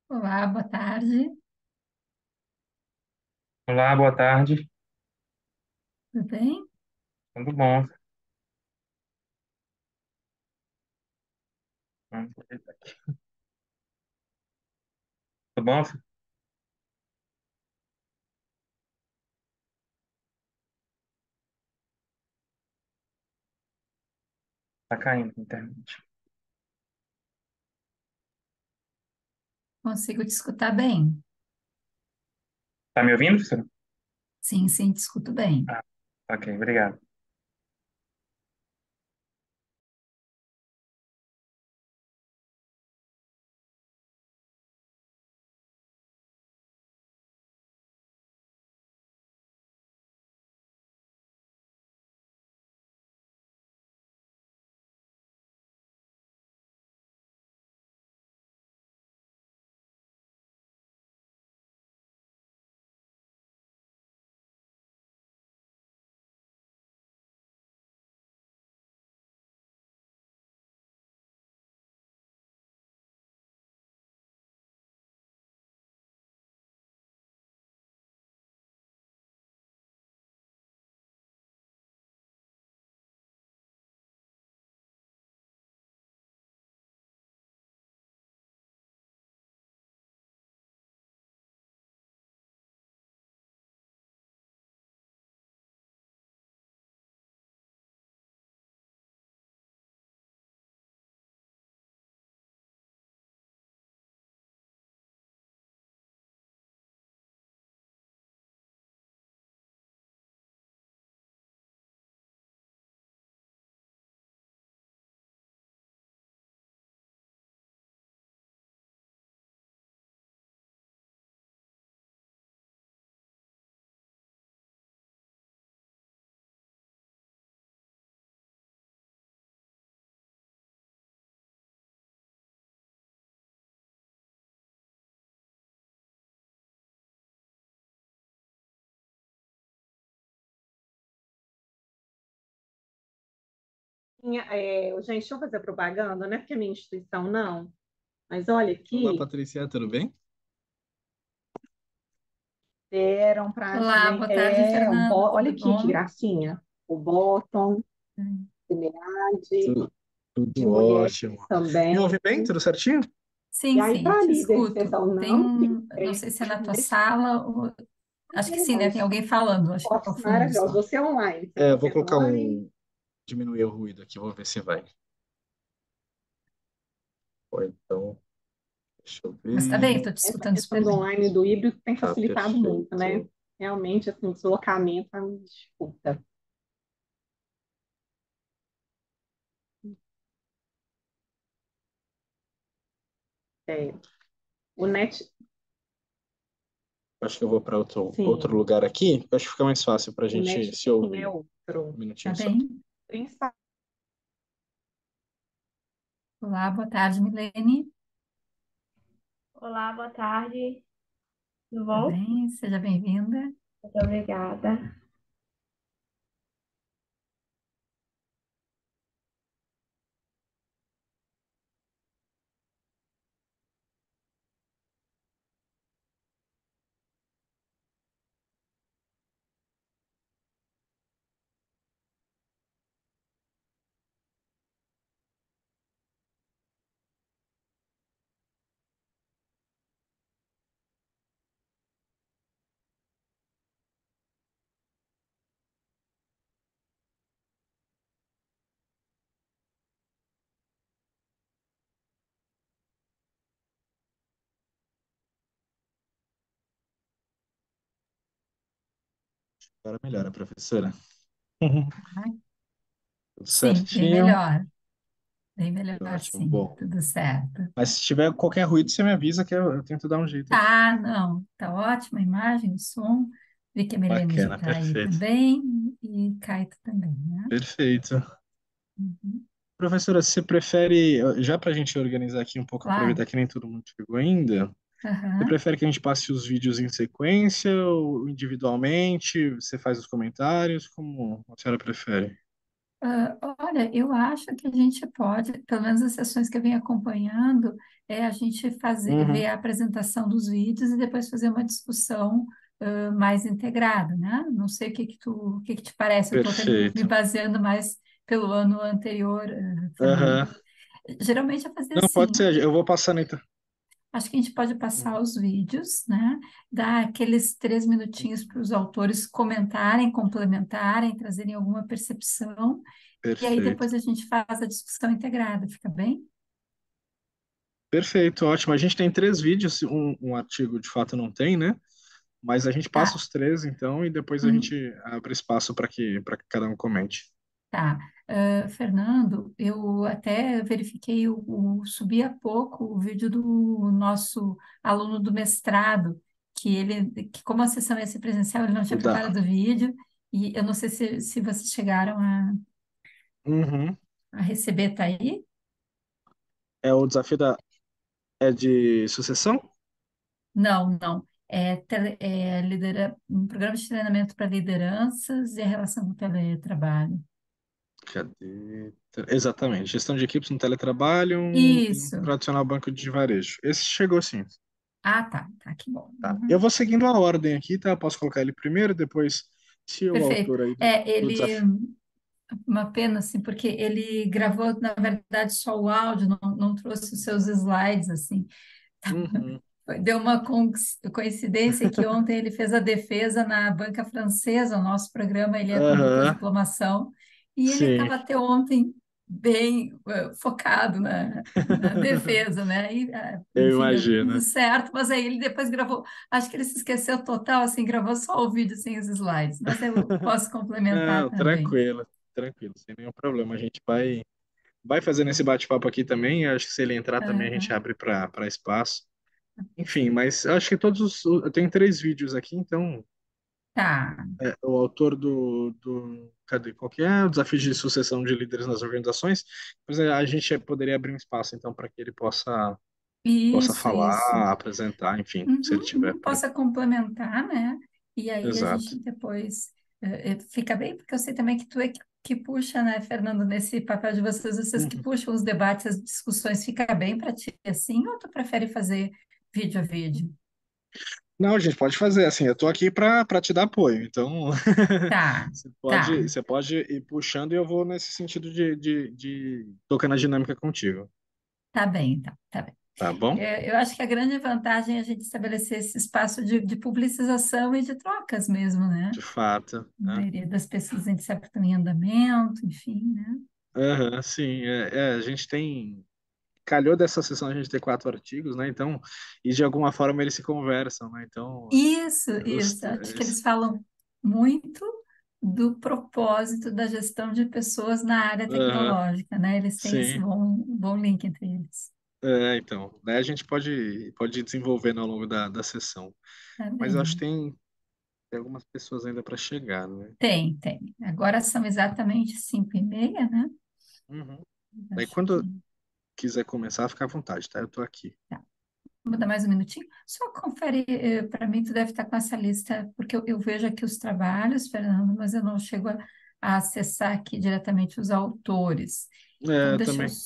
Olá, boa tarde. Olá, boa tarde. Tudo bem? Tudo bom? Tudo bom? Tá caindo a internet. Consigo te escutar bem? Tá me ouvindo, professor? Sim, sim, te escuto bem. Ah, ok, obrigado. Gente, deixa eu fazer propaganda, não é porque é minha instituição, não. Mas olha Olá, aqui, Patrícia, tudo bem? deram pra Olá, gente. boa tarde, Fernando. Olha Tudo aqui que bom? gracinha. O Bottom, Hum. Semeade, Tudo de mulheres ótimo. Me também. ouve bem? Tudo certinho? E Sim, aí, sim, para te líder, vocês escuto. são, Tem não, tem um, não sei se é na tua sala, acho que sim, né? Tem alguém falando, acho que ao fotos fundo maravilhosos. só. Você é online, você É, está vou sendo colocar online, diminuir o ruído aqui, vou ver se vai. Ó, então, deixa eu Mas tá bem, ver. estou te essa escutando questão super do bem. online e do híbrido tem Tá facilitado muito, né? perfeito. Realmente, assim, o deslocamento é uma disputa. É, o net, Acho que eu vou para outro sim, lugar aqui. Acho que fica mais fácil para a o gente se networking é ouvir. Um outro. Tá minutinho só. bem? Olá, boa tarde, Milene. Olá, boa tarde. Tudo Tudo bom? bem? Seja bem-vinda. Muito obrigada. Agora melhora, professora. Ai, Tudo sim, certinho. bem Que melhor, ótimo. sim, Bom, tudo certo. mas se tiver qualquer ruído, você me avisa que eu tento dar um jeito aqui. Tá, não, tá ótima a imagem, o som. Vi que a Milene já Bacana, está aí perfeito. também e Caio também, né? Perfeito. Uhum. Professora, você prefere, já para a gente organizar aqui um pouco, Claro. aproveitar que nem todo mundo chegou ainda, você Aham. prefere que a gente passe os vídeos em sequência ou individualmente? Você faz os comentários? Como a senhora prefere? Olha, eu acho que a gente pode, pelo menos as sessões que eu venho acompanhando, é a gente fazer, ver Uhum, a apresentação dos vídeos e depois fazer uma discussão mais integrada, né? Não sei o que que te parece, eu estou até me perfeito. baseando mais pelo ano anterior, Fernando. Aham. Geralmente é fazer Não, pode assim, ser, eu vou passando então. acho que a gente pode passar os vídeos, né? Dar aqueles 3 minutinhos para os autores comentarem, complementarem, trazerem alguma percepção, e aí Perfeito. depois a gente faz a discussão integrada, fica bem? Perfeito, ótimo. A gente tem 3 vídeos, um artigo de fato não tem, né? Mas a gente passa Tá. os três, então, e depois a Hum, gente abre espaço para que cada um comente. Tá. Fernando, eu até verifiquei, subi há pouco o vídeo do nosso aluno do mestrado, que como a sessão ia ser presencial, ele não tinha O da. preparado o vídeo, e eu não sei se vocês chegaram Uhum. a receber, tá aí? É o desafio da. É de sucessão? Não, não. Um programa de treinamento para lideranças e a relação com o teletrabalho. Cadê? Exatamente. Gestão de equipes no teletrabalho e um Isso. tradicional banco de varejo. Esse chegou sim. Ah, tá, tá, que bom. Tá. Eu Uhum. vou seguindo a ordem aqui, tá? Posso colocar ele primeiro, depois, se o Perfeito. autor aí do Ele, desafio. uma pena, assim, porque ele gravou, na verdade, só o áudio, não trouxe os seus slides, assim. Uhum. Deu uma coincidência que ontem ele fez a defesa na banca francesa, o nosso programa ele é com dupla Aham. diplomação, e ele Sim, estava até ontem bem focado na defesa, né? E, eu enfim, deu tudo imagino. certo, mas aí ele depois gravou, acho que ele se esqueceu total, assim, gravou só o vídeo sem os slides, mas eu posso complementar Não, também. tranquilo, tranquilo, sem nenhum problema. A gente vai fazendo esse bate-papo aqui também. Eu acho que se ele entrar também a gente Aham. abre para espaço. Enfim, mas eu acho que eu tenho 3 vídeos aqui, então Tá. o autor cadê? Qual que é? O desafio de sucessão de líderes nas organizações. Pois é, a gente poderia abrir um espaço então para que ele possa Isso, isso. falar, apresentar, enfim, se ele Uhum, tiver uhum, por aí. possa complementar, né? E aí a Exato. gente depois fica bem, porque eu sei também que tu é que puxa, né, Fernando, nesse papel de vocês que Uhum. puxam os debates, as discussões, fica bem para ti assim, ou tu prefere fazer vídeo a vídeo? Não, a gente pode fazer assim. Eu tô aqui para te dar apoio. Então, Tá, tá, você pode ir puxando e eu vou nesse sentido de tocar na dinâmica contigo. tá bem, então, tá bem. Tá bom? Eu acho que a grande vantagem é a gente estabelecer esse espaço de publicização e de trocas mesmo, né? De fato. A maioria das pessoas a gente sabe que estão em andamento, enfim, né? Aham, sim, a gente tem. Calhou dessa sessão a gente ter 4 artigos, né? Então, e de alguma forma eles se conversam, né? Então, Isso, os- isso. Acho que eles- eles falam muito do propósito da gestão de pessoas na área aham, tecnológica, né? Eles têm esse sim, bom link entre eles. então, daí a gente pode ir desenvolvendo ao longo da sessão. Tá Mas eu acho que bem. tem algumas pessoas ainda para chegar, né? Tem, tem. Agora são exatamente 5h30, né? Uhum. Daí Acho que. quando quiser começar, fica à vontade, tá? Eu tô aqui. Tá. Vou dar mais um minutinho. Só confere, para mim, tu deve estar com essa lista, porque eu vejo aqui os trabalhos, Fernando, mas eu não chego a acessar aqui diretamente os autores. Então, deixa eu. Também.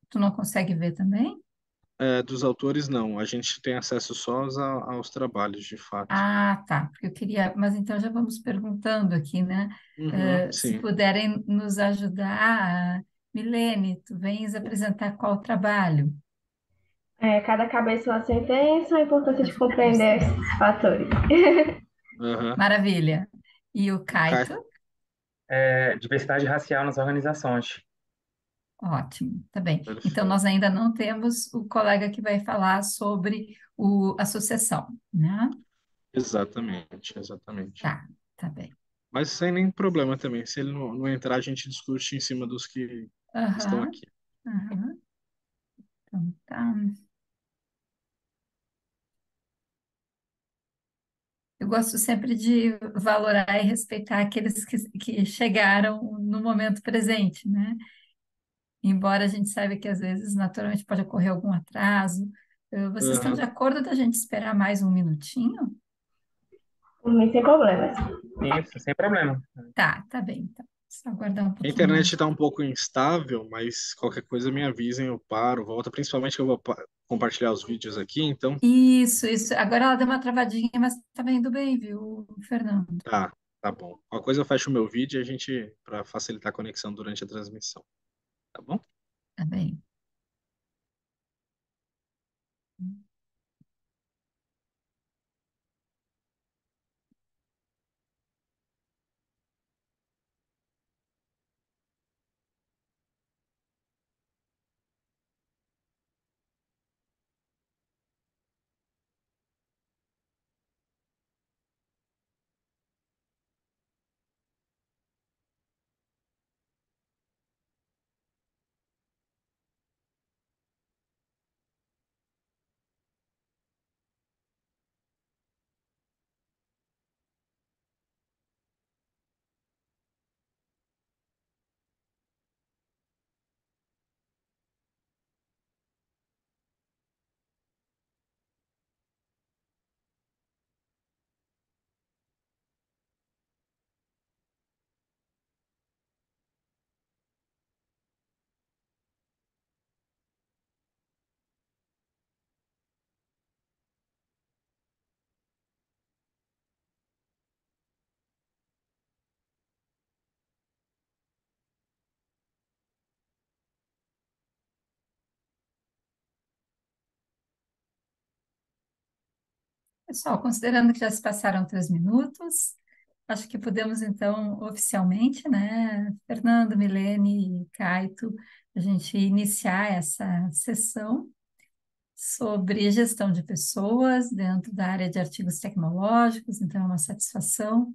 Tu não consegue ver também? Dos autores, não. A gente tem acesso só aos trabalhos, de fato. Ah, tá, porque eu queria, mas então já vamos perguntando aqui, né? Uhum, Se sim. puderem nos ajudar, Milene, tu vens apresentar qual trabalho? Cada cabeça é uma sentença, a importância de Cada cabeça. compreender esses fatores. Aham. Maravilha. E o O Kai. Kaito? Diversidade racial nas organizações. Ótimo, tá bem. Então, Perfeito. nós ainda não temos o colega que vai falar sobre a sucessão, né? Exatamente, exatamente. Tá, tá bem. Mas sem nenhum problema também. Se ele não entrar, a gente discute em cima dos que estão Aham, aqui. aham. Então, tá. Eu gosto sempre de valorar e respeitar aqueles que chegaram no momento presente, né? Embora a gente saiba que às vezes, naturalmente, pode ocorrer algum atraso. Vocês estão de Aham. acordo da gente esperar mais um minutinho? Por mim, sem problemas. Isso, sem problema. Tá, tá bem, então. Só aguardar um A pouquinho internet mais. está um pouco instável, mas qualquer coisa me avisem, eu paro, volto. Principalmente que eu vou compartilhar os vídeos aqui, então Isso. Agora ela deu uma travadinha, mas tá indo bem, viu, Fernando? tá, tá bom. Qualquer coisa eu fecho o meu vídeo e a gente, para facilitar a conexão durante a transmissão, tá bom? Tá bem. Pessoal, considerando que já se passaram 3 minutos, acho que podemos, então, oficialmente, né, Fernando, Milene e Caito, a gente iniciar essa sessão sobre gestão de pessoas dentro da área de artigos tecnológicos. Então, é uma satisfação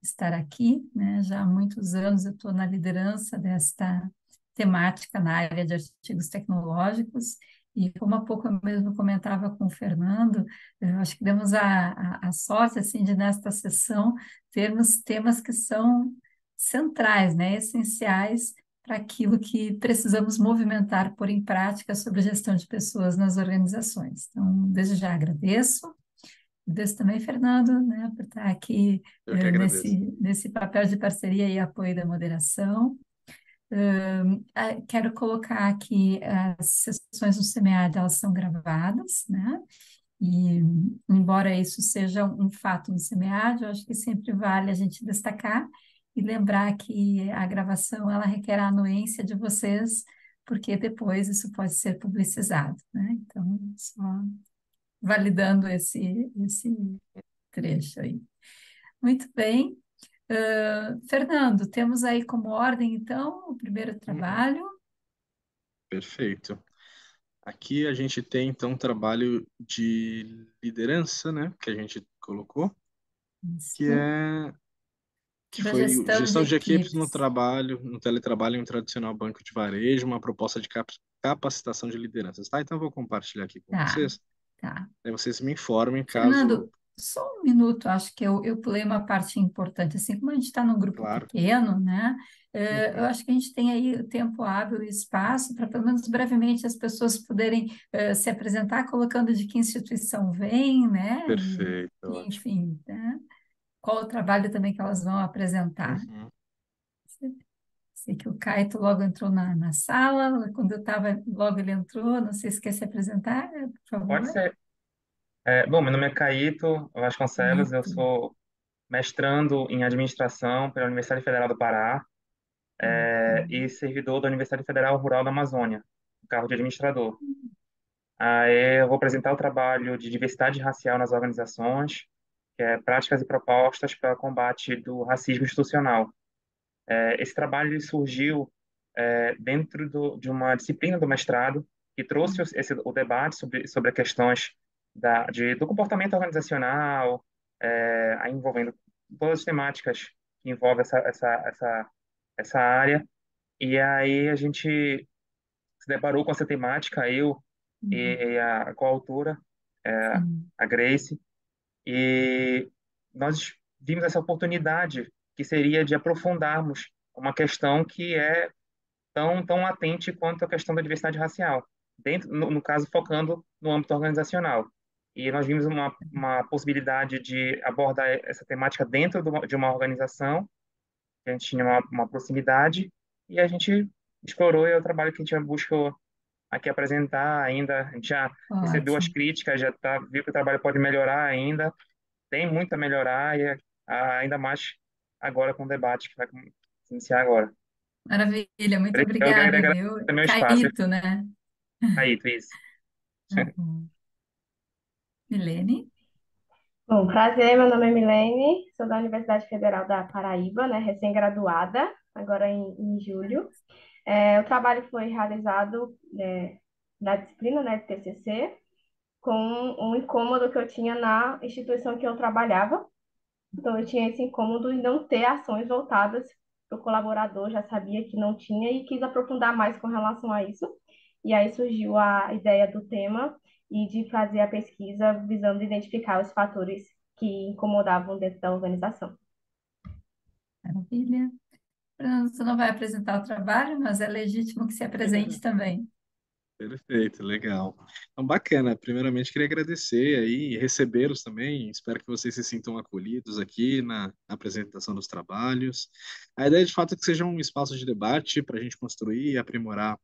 estar aqui, né? Já há muitos anos eu estou na liderança desta temática na área de artigos tecnológicos, e como há pouco eu mesmo comentava com o Fernando, eu acho que demos a sorte, assim, de nesta sessão termos temas que são centrais, né? Essenciais para aquilo que precisamos movimentar, pôr em prática sobre gestão de pessoas nas organizações. Então, desde já agradeço. Agradeço também, Fernando, né, por estar aqui Eu que agradeço. nesse papel de parceria e apoio da moderação. Quero colocar aqui as sessões do SEMEAD, elas são gravadas, né? E, embora isso seja um fato no SEMEAD, eu acho que sempre vale a gente destacar e lembrar que a gravação ela requer a anuência de vocês, porque depois isso pode ser publicizado, né? Então, só validando esse trecho aí. Muito bem. Fernando, temos aí como ordem, então, o primeiro Uhum, trabalho. perfeito. Aqui a gente tem então um trabalho de liderança, né, que a gente colocou, que Isso, é que da foi gestão de gestão de equipes no equipes. trabalho, no teletrabalho em um tradicional banco de varejo, uma proposta de capacitação de lideranças, tá? Então eu vou compartilhar aqui com Tá, vocês, tá. aí vocês me informem caso, Fernando, só um minuto, acho que eu pulei uma parte importante. Assim como a gente está num grupo claro. pequeno, né? Eu Uhum, acho que a gente tem aí o tempo hábil e espaço para, pelo menos brevemente, as pessoas poderem se apresentar, colocando de que instituição vem, né? perfeito, E, ótimo. enfim, né? Qual o trabalho também que elas vão apresentar. Uhum. Sei que o Caio logo entrou na sala, quando eu estava, logo ele entrou, não sei se quer se apresentar, por Pode favor. ser. Bom, meu nome é Caíto Vasconcelos, eu Caíto. sou mestrando em administração pela Universidade Federal do Pará, e servidor da Universidade Federal Rural da Amazônia, no cargo de administrador. Aí eu vou apresentar o trabalho de diversidade racial nas organizações, que é práticas e propostas para o combate do racismo institucional. Esse trabalho ele surgiu dentro de uma disciplina do mestrado que trouxe o debate sobre as questões do comportamento organizacional, aí envolvendo todas as temáticas que envolvem essa área. E aí a gente se deparou com essa temática, eu e a coautora, é, Sim. a Grace, e nós vimos essa oportunidade que seria de aprofundarmos uma questão que é tão latente quanto a questão da diversidade racial, no caso, focando no âmbito organizacional. E nós vimos uma possibilidade de abordar essa temática dentro de uma organização a gente tinha uma proximidade e a gente explorou, e é o trabalho que a gente buscou aqui apresentar ainda. A gente já recebeu as Ótimo, críticas, viu que o trabalho pode melhorar ainda, tem muito a melhorar, e ainda mais agora com o debate que vai se iniciar agora. maravilha, muito Eu queria obrigada, agradecer viu? também o espaço. Caíto, né? Aí, isso. Tá bom. Milene? Bom, prazer, meu nome é Milene, sou da Universidade Federal da Paraíba, né, recém-graduada, agora em julho. O trabalho foi realizado na disciplina, né, de TCC, com um incômodo que eu tinha na instituição que eu trabalhava. Então, eu tinha esse incômodo em não ter ações voltadas para o colaborador, já sabia que não tinha e quis aprofundar mais com relação a isso. E aí surgiu a ideia do tema e de fazer a pesquisa visando identificar os fatores que incomodavam dentro da organização. Maravilha. Você não vai apresentar o trabalho, mas é legítimo que se apresente também. Perfeito, legal. Então, bacana. Primeiramente, queria agradecer aí e recebê-los também. Espero que vocês se sintam acolhidos aqui na apresentação dos trabalhos. A ideia, de fato, é que seja um espaço de debate para a gente construir e aprimorar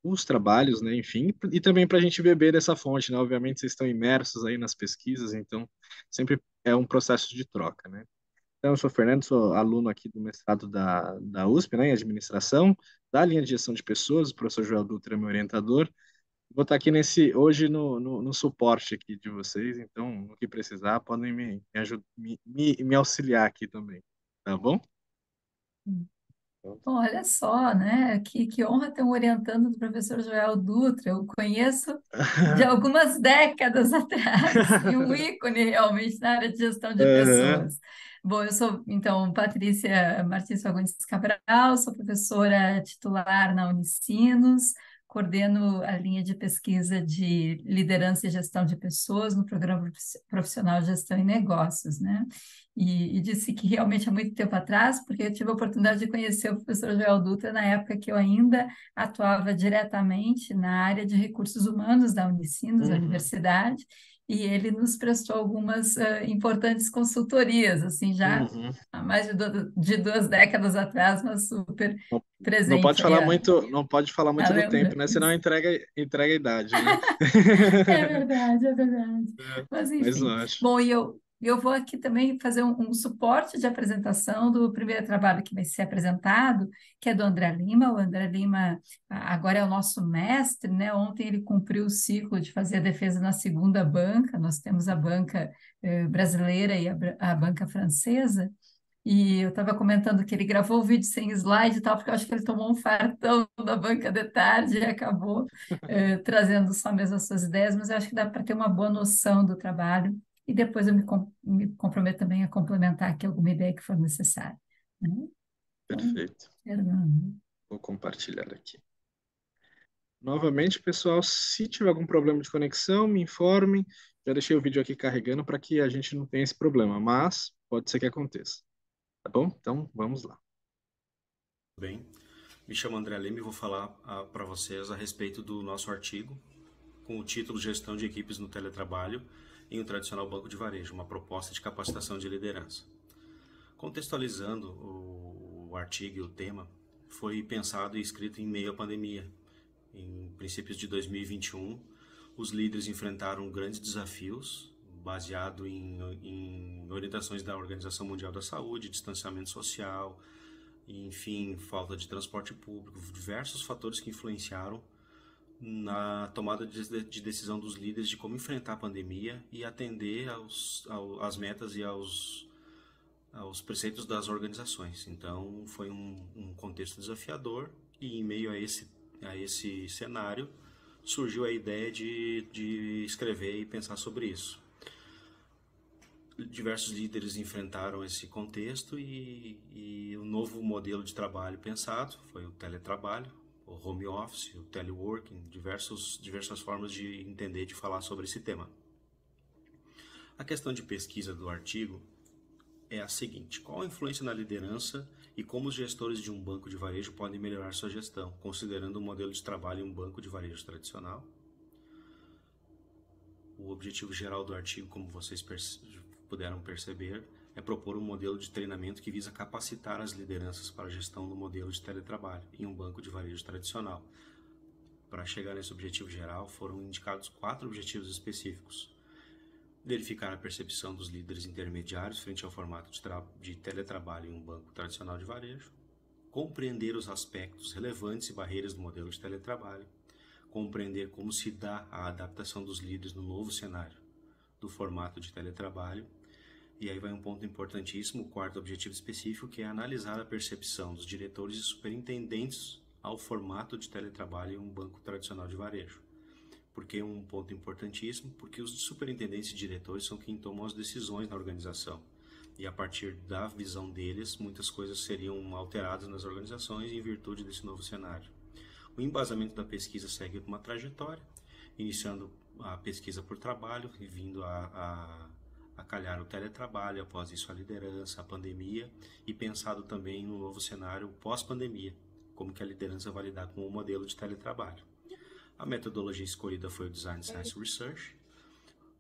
os trabalhos, né? Enfim, e também para a gente beber dessa fonte, né? Obviamente, vocês estão imersos aí nas pesquisas, então sempre é um processo de troca, né? Então, eu sou Fernando, sou aluno aqui do mestrado da USP, né, em administração, da linha de gestão de pessoas. O professor Joel Dutra é meu orientador. Vou estar aqui hoje no suporte aqui de vocês, então, no que precisar, podem me auxiliar aqui também, tá bom? Pronto. Bom, olha só, né? Que honra ter um orientando do professor Joel Dutra. Eu conheço de algumas décadas atrás e um ícone realmente na área de gestão de Aham. pessoas. Bom, eu sou, então, Patrícia Martins Fagundes Cabral, sou professora titular na Unicinos, coordeno a linha de pesquisa de liderança e gestão de pessoas no programa profissional de gestão e negócios, né? E disse que realmente há muito tempo atrás, porque eu tive a oportunidade de conhecer o professor Joel Dutra na época que eu ainda atuava diretamente na área de recursos humanos da Unicinos, da Uhum. universidade, e ele nos prestou algumas importantes consultorias, assim, já Uhum. há mais de 2 décadas atrás, mas super Não, não pode presente aí falar muito, não pode falar a muito do tempo, né? Senão lembrança. entrega a idade, né? É verdade, é verdade. É, Mas, mas enfim. eu acho. Bom, e eu vou aqui também fazer um suporte de apresentação do primeiro trabalho que vai ser apresentado, que é do André Lima. O André Lima agora é o nosso mestre, né? Ontem ele cumpriu o ciclo de fazer a defesa na segunda banca. Nós temos a banca brasileira e a banca francesa. E eu estava comentando que ele gravou o vídeo sem slide e tal, porque eu acho que ele tomou um fartão da banca de tarde e acabou trazendo só mesmo as suas ideias, mas eu acho que dá para ter uma boa noção do trabalho e depois eu me comprometo também a complementar aqui alguma ideia que for necessária. Né? Então, Perfeito. Fernando. Vou compartilhar aqui. Novamente, pessoal, se tiver algum problema de conexão, me informem. Já deixei o vídeo aqui carregando para que a gente não tenha esse problema, mas pode ser que aconteça. Tá bom? Então, vamos lá. Bem, me chamo André Lima e vou falar para vocês a respeito do nosso artigo com o título Gestão de Equipes no Teletrabalho em um tradicional banco de varejo, uma proposta de capacitação de liderança. Contextualizando o artigo e o tema, foi pensado e escrito em meio à pandemia. Em princípios de 2021, os líderes enfrentaram grandes desafios baseado em orientações da Organização Mundial da Saúde, distanciamento social, enfim, falta de transporte público, diversos fatores que influenciaram na tomada de decisão dos líderes de como enfrentar a pandemia e atender às metas e aos preceitos das organizações. Então, foi um contexto desafiador e, em meio a esse cenário, surgiu a ideia de escrever e pensar sobre isso. Diversos líderes enfrentaram esse contexto e o novo modelo de trabalho pensado foi o teletrabalho, o home office, o teleworking, diversas formas de entender e de falar sobre esse tema. A questão de pesquisa do artigo é a seguinte: qual a influência na liderança e como os gestores de um banco de varejo podem melhorar sua gestão, considerando o modelo de trabalho em um banco de varejo tradicional? O objetivo geral do artigo, como vocês puderam perceber, é propor um modelo de treinamento que visa capacitar as lideranças para a gestão do modelo de teletrabalho em um banco de varejo tradicional. Para chegar nesse objetivo geral, foram indicados 4 objetivos específicos: verificar a percepção dos líderes intermediários frente ao formato de teletrabalho em um banco tradicional de varejo, compreender os aspectos relevantes e barreiras do modelo de teletrabalho, compreender como se dá a adaptação dos líderes no novo cenário do formato de teletrabalho. E aí vai um ponto importantíssimo, o 4º objetivo específico, que é analisar a percepção dos diretores e superintendentes ao formato de teletrabalho em um banco tradicional de varejo. Por que um ponto importantíssimo? Porque os superintendentes e diretores são quem tomam as decisões na organização. E a partir da visão deles, muitas coisas seriam alteradas nas organizações em virtude desse novo cenário. O embasamento da pesquisa segue uma trajetória, iniciando a pesquisa por trabalho e vindo a calhar o teletrabalho, após isso a liderança, a pandemia, e pensado também no novo cenário pós-pandemia, como que a liderança vai lidar com o modelo de teletrabalho. A metodologia escolhida foi o Design Science Research,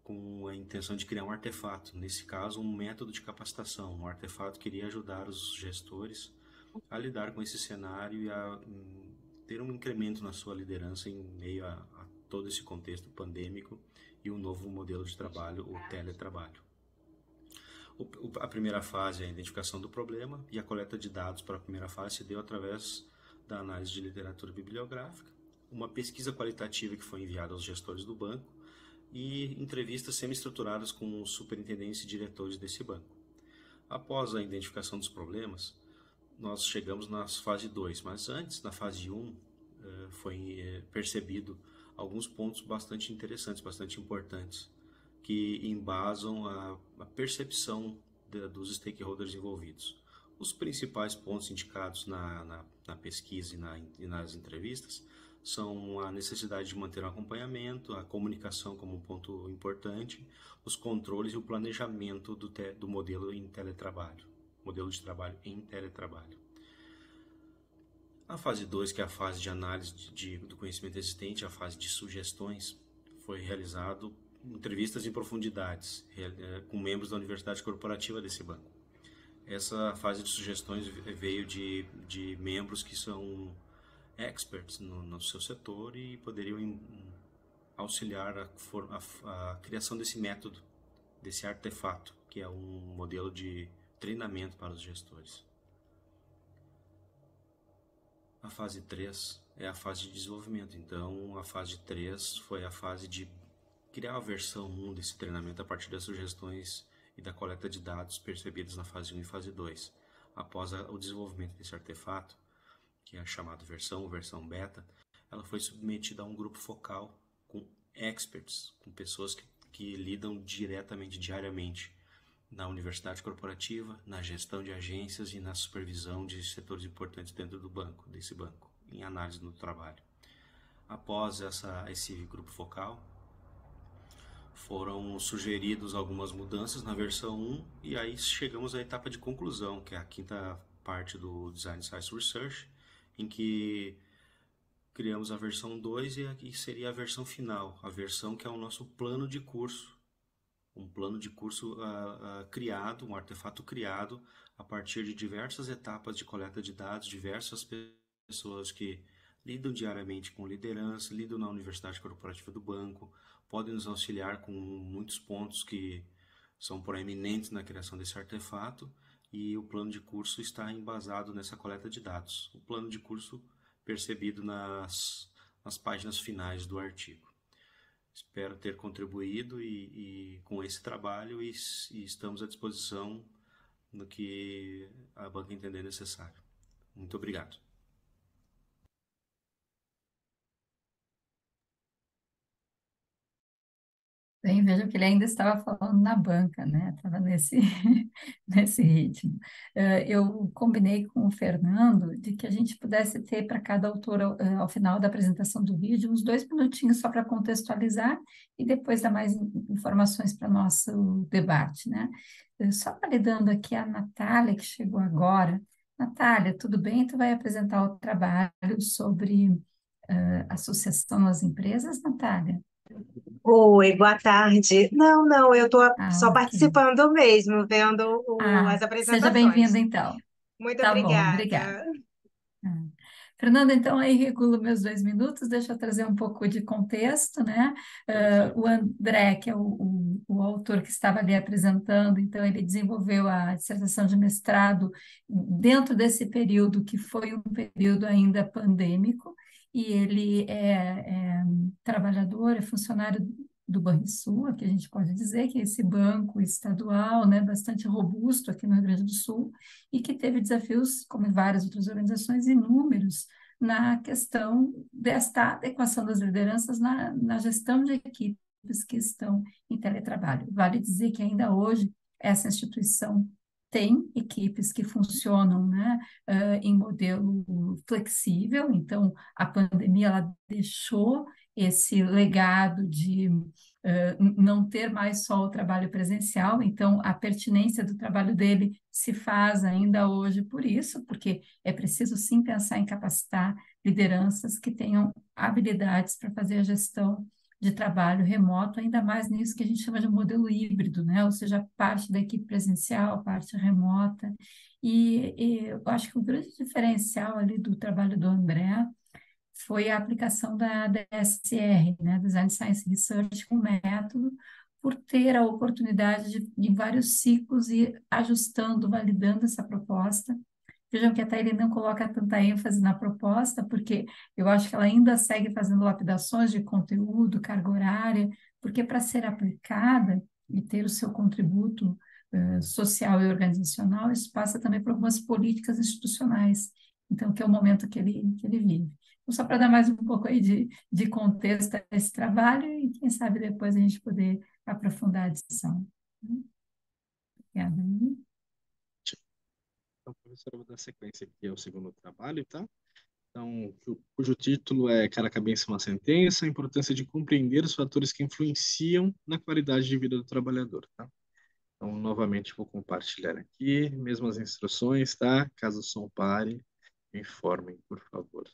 com a intenção de criar um artefato, nesse caso um método de capacitação. Um artefato que iria ajudar os gestores a lidar com esse cenário e a ter um incremento na sua liderança em meio a todo esse contexto pandêmico e o novo modelo de trabalho, o teletrabalho. A primeira fase é a identificação do problema, e a coleta de dados para a primeira fase se deu através da análise de literatura bibliográfica, uma pesquisa qualitativa que foi enviada aos gestores do banco e entrevistas semi-estruturadas com os superintendentes e diretores desse banco. Após a identificação dos problemas, nós chegamos na fase 2, mas antes, na fase 1, foi percebido alguns pontos bastante interessantes, bastante importantes, que embasam a percepção dos stakeholders envolvidos. Os principais pontos indicados na pesquisa e nas entrevistas são a necessidade de manter o acompanhamento, a comunicação como um ponto importante, os controles e o planejamento do modelo em teletrabalho, modelo de trabalho em teletrabalho. A fase 2, que é a fase de análise do conhecimento existente, a fase de sugestões, foi realizado entrevistas em profundidades com membros da universidade corporativa desse banco. Essa fase de sugestões veio de membros que são experts no seu setor e poderiam auxiliar a criação desse método, desse artefato, que é um modelo de treinamento para os gestores. A fase 3 é a fase de desenvolvimento. Então, a fase 3 foi a fase de criar a versão 1 desse treinamento a partir das sugestões e da coleta de dados percebidos na fase 1 e fase 2. Após o desenvolvimento desse artefato, que é chamado versão beta, ela foi submetida a um grupo focal com experts, com pessoas que lidam diariamente na universidade corporativa, na gestão de agências e na supervisão de setores importantes dentro desse banco, em análise do trabalho. Após esse grupo focal, foram sugeridos algumas mudanças na versão 1 e aí chegamos à etapa de conclusão, que é a 5ª parte do Design Science Research, em que criamos a versão 2 e aqui seria a versão final, a versão que é o nosso plano de curso. Um plano de curso criado, um artefato criado a partir de diversas etapas de coleta de dados, diversas pessoas que lidam diariamente com liderança, lidam na universidade corporativa do banco, podem nos auxiliar com muitos pontos que são proeminentes na criação desse artefato, e o plano de curso está embasado nessa coleta de dados. O plano de curso percebido nas páginas finais do artigo. Espero ter contribuído com esse trabalho e estamos à disposição no que a banca entender necessário. Muito obrigado. Bem, vejam que ele ainda estava falando na banca, né? Estava nesse ritmo. Eu combinei com o Fernando de que a gente pudesse ter para cada autor, ao final da apresentação do vídeo, uns 2 minutinhos só para contextualizar e depois dar mais informações para o nosso debate, né? Só validando aqui a Natália, que chegou agora. Natália, tudo bem? Tu vai apresentar o trabalho sobre associação às empresas, Natália? Oi, boa tarde. Não, não, eu estou Ah, só ok. participando mesmo, vendo Ah, as seja bem-vinda apresentações. então. Muito Tá bom, obrigada. obrigada. Hum. Fernanda, então aí regulo meus 2 minutos, deixa eu trazer um pouco de contexto, né? O Perfeito. André, que é o autor que estava ali apresentando, então ele desenvolveu a dissertação de mestrado dentro desse período, que foi um período ainda pandêmico, e ele é trabalhador, é funcionário do Banrisul, que a gente pode dizer que é esse banco estadual, né, bastante robusto aqui no Rio Grande do Sul, e que teve desafios, como em várias outras organizações, inúmeros na questão desta adequação das lideranças na gestão de equipes que estão em teletrabalho. Vale dizer que ainda hoje essa instituição tem equipes que funcionam, né, em modelo flexível, então a pandemia ela deixou esse legado de não ter mais só o trabalho presencial, então a pertinência do trabalho dele se faz ainda hoje por isso, porque é preciso sim pensar em capacitar lideranças que tenham habilidades para fazer a gestão de trabalho remoto, ainda mais nisso que a gente chama de modelo híbrido, né? Ou seja, parte da equipe presencial, parte remota. E eu acho que o grande diferencial ali do trabalho do André foi a aplicação da DSR, né, Design Science Research, com método, por ter a oportunidade de vários ciclos ir ajustando, validando essa proposta. Vejam que até ele não coloca tanta ênfase na proposta, porque eu acho que ela ainda segue fazendo lapidações de conteúdo, carga horária, porque para ser aplicada e ter o seu contributo social e organizacional, isso passa também por algumas políticas institucionais. Então, que é o momento que ele vive. Então, só para dar mais um pouco aí de contexto a esse trabalho e quem sabe depois a gente poder aprofundar a discussão. Obrigada. Então, professora, eu vou dar sequência aqui ao segundo trabalho, tá? Então, cujo título é Cara, cabeça, uma sentença, a importância de compreender os fatores que influenciam na qualidade de vida do trabalhador, tá? Então, novamente, vou compartilhar aqui, mesmas instruções, tá? Caso o som pare, me informem, por favor.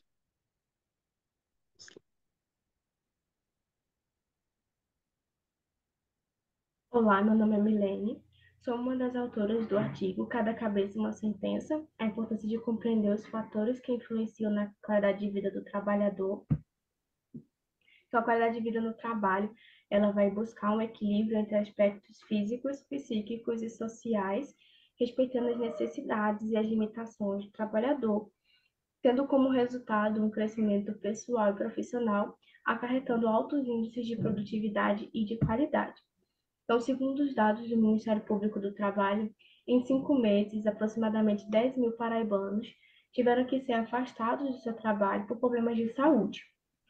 Olá, meu nome é Milene. Sou uma das autoras do artigo Cada Cabeça uma Sentença, a importância de compreender os fatores que influenciam na qualidade de vida do trabalhador. Então, a qualidade de vida no trabalho, ela vai buscar um equilíbrio entre aspectos físicos, psíquicos e sociais, respeitando as necessidades e as limitações do trabalhador, tendo como resultado um crescimento pessoal e profissional, acarretando altos índices de produtividade e de qualidade. Então, segundo os dados do Ministério Público do Trabalho, em 5 meses, aproximadamente 10 mil paraibanos tiveram que ser afastados do seu trabalho por problemas de saúde.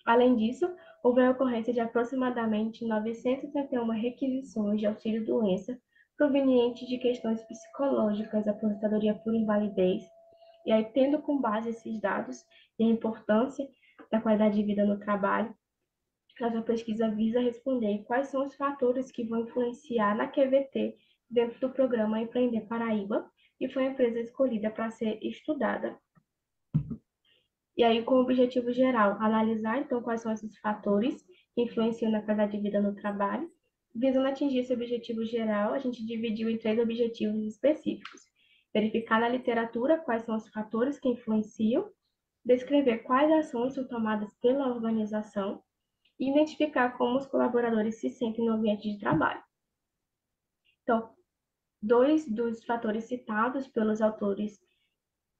Além disso, houve a ocorrência de aproximadamente 971 requisições de auxílio-doença provenientes de questões psicológicas, aposentadoria por invalidez. E aí, tendo com base esses dados e a importância da qualidade de vida no trabalho, nossa pesquisa visa responder quais são os fatores que vão influenciar na QVT dentro do programa Empreender Paraíba, e foi a empresa escolhida para ser estudada. E aí, com o objetivo geral, analisar então quais são esses fatores que influenciam na qualidade de vida no trabalho. Visando atingir esse objetivo geral, a gente dividiu em 3 objetivos específicos. Verificar na literatura quais são os fatores que influenciam, descrever quais ações são tomadas pela organização e identificar como os colaboradores se sentem no ambiente de trabalho. Então, 2 dos fatores citados pelos autores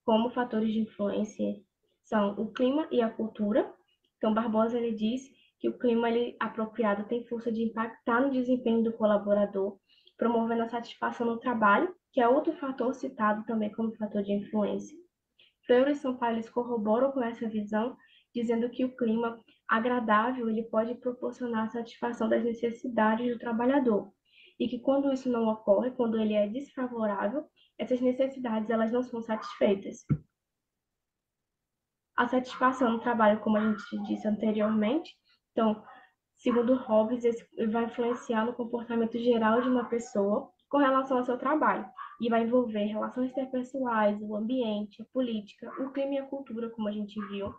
como fatores de influência são o clima e a cultura. Então, Barbosa ele diz que o clima apropriado tem força de impactar no desempenho do colaborador, promovendo a satisfação no trabalho, que é outro fator citado também como fator de influência. Freire e Sampaio corroboram com essa visão, dizendo que o clima agradável ele pode proporcionar a satisfação das necessidades do trabalhador e que quando isso não ocorre, quando ele é desfavorável, essas necessidades elas não são satisfeitas. A satisfação no trabalho, como a gente disse anteriormente, então, segundo Hobbes, vai influenciar no comportamento geral de uma pessoa com relação ao seu trabalho e vai envolver relações interpessoais, o ambiente, a política, o clima e a cultura, como a gente viu.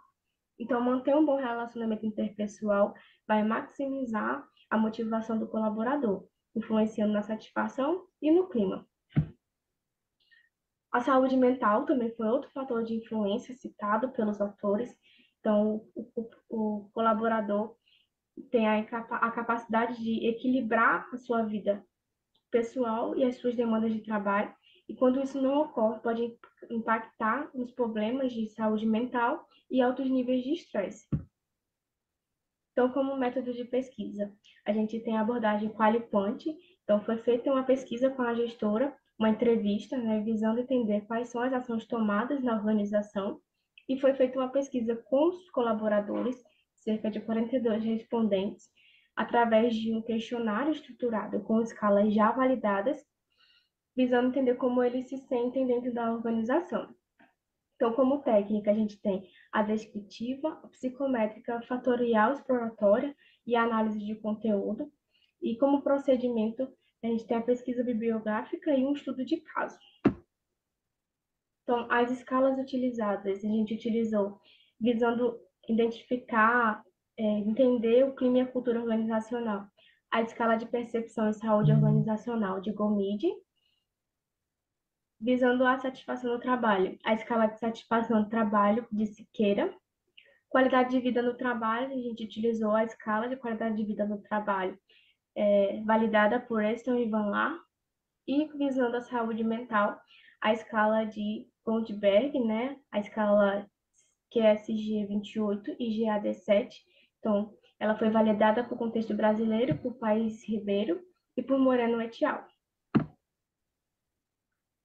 Então, manter um bom relacionamento interpessoal vai maximizar a motivação do colaborador, influenciando na satisfação e no clima. A saúde mental também foi outro fator de influência citado pelos autores. Então, o colaborador tem a capacidade de equilibrar a sua vida pessoal e as suas demandas de trabalho, e quando isso não ocorre, pode impactar nos problemas de saúde mental e altos níveis de estresse. Então, como método de pesquisa, a gente tem a abordagem quali-quant. Então, foi feita uma pesquisa com a gestora, uma entrevista, né, visando entender quais são as ações tomadas na organização, e foi feita uma pesquisa com os colaboradores, cerca de 42 respondentes, através de um questionário estruturado com escalas já validadas, visando entender como eles se sentem dentro da organização. Então, como técnica, a gente tem a descritiva, a psicométrica, a fatorial exploratória e a análise de conteúdo. E como procedimento, a gente tem a pesquisa bibliográfica e um estudo de caso. Então, as escalas utilizadas, a gente utilizou visando identificar, entender o clima e a cultura organizacional. A escala de percepção e saúde organizacional de Gomide, visando a satisfação no trabalho. A escala de satisfação do trabalho de Siqueira. Qualidade de vida no trabalho, a gente utilizou a escala de qualidade de vida no trabalho, validada por Eston e Van Laar. E visando a saúde mental, a escala de Goldberg, né? A escala QSG 28 e GAD 7. Então, ela foi validada por contexto brasileiro, por País Ribeiro e por Moreno et al.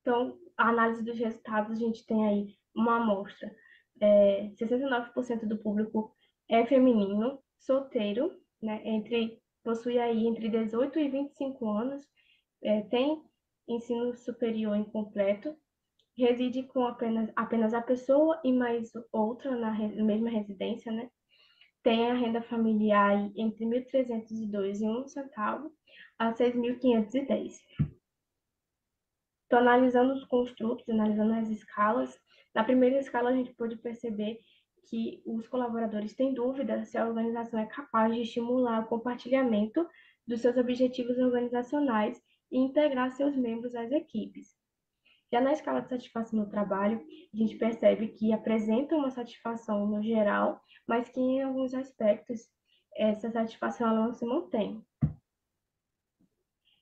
Então, a análise dos resultados, a gente tem aí uma amostra. 69% do público é feminino, solteiro, né, possui aí entre 18 e 25 anos, tem ensino superior incompleto, reside com apenas a pessoa e mais outra na mesma residência, né? Tem a renda familiar aí entre R$ 1.302,01 a R$ 6.510. Então, analisando os construtos, analisando as escalas, na primeira escala a gente pôde perceber que os colaboradores têm dúvida se a organização é capaz de estimular o compartilhamento dos seus objetivos organizacionais e integrar seus membros às equipes. Já na escala de satisfação no trabalho, a gente percebe que apresenta uma satisfação no geral, mas que em alguns aspectos essa satisfação ela não se mantém.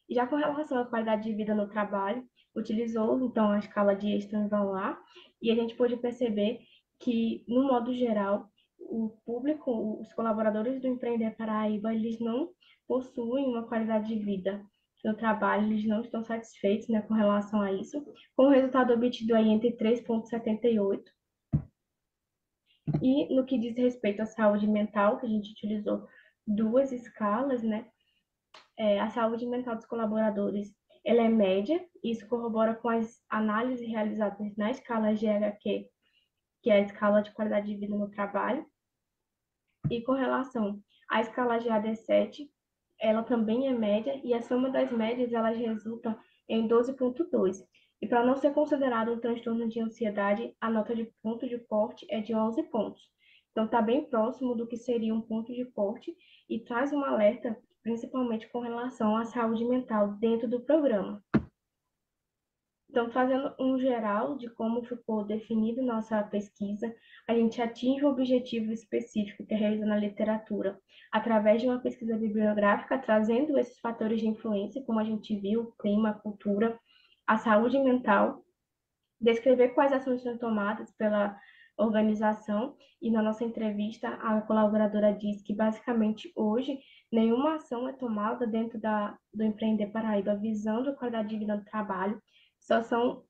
Já com relação à qualidade de vida no trabalho, utilizou então a escala de Eston e Van Laar, e a gente pôde perceber que, no modo geral, o público, os colaboradores do Empreender Paraíba, eles não possuem uma qualidade de vida no trabalho, eles não estão satisfeitos, né, com relação a isso, com o resultado obtido aí entre 3,78. E no que diz respeito à saúde mental, que a gente utilizou duas escalas, né, a saúde mental dos colaboradores ela é média, e isso corrobora com as análises realizadas na escala GHQ, que é a escala de qualidade de vida no trabalho. E com relação à escala GAD7, ela também é média, e a soma das médias elas resulta em 12,2. E para não ser considerado um transtorno de ansiedade, a nota de ponto de corte é de 11 pontos. Então, está bem próximo do que seria um ponto de corte e traz um alerta, principalmente com relação à saúde mental dentro do programa. Então, fazendo um geral de como ficou definido nossa pesquisa, a gente atinge um objetivo específico que é realizado na literatura, através de uma pesquisa bibliográfica, trazendo esses fatores de influência, como a gente viu, clima, cultura, a saúde mental, descrever quais ações são tomadas pela organização, e na nossa entrevista a colaboradora disse que basicamente hoje nenhuma ação é tomada dentro do Empreender Paraíba visando a qualidade de vida do trabalho, só são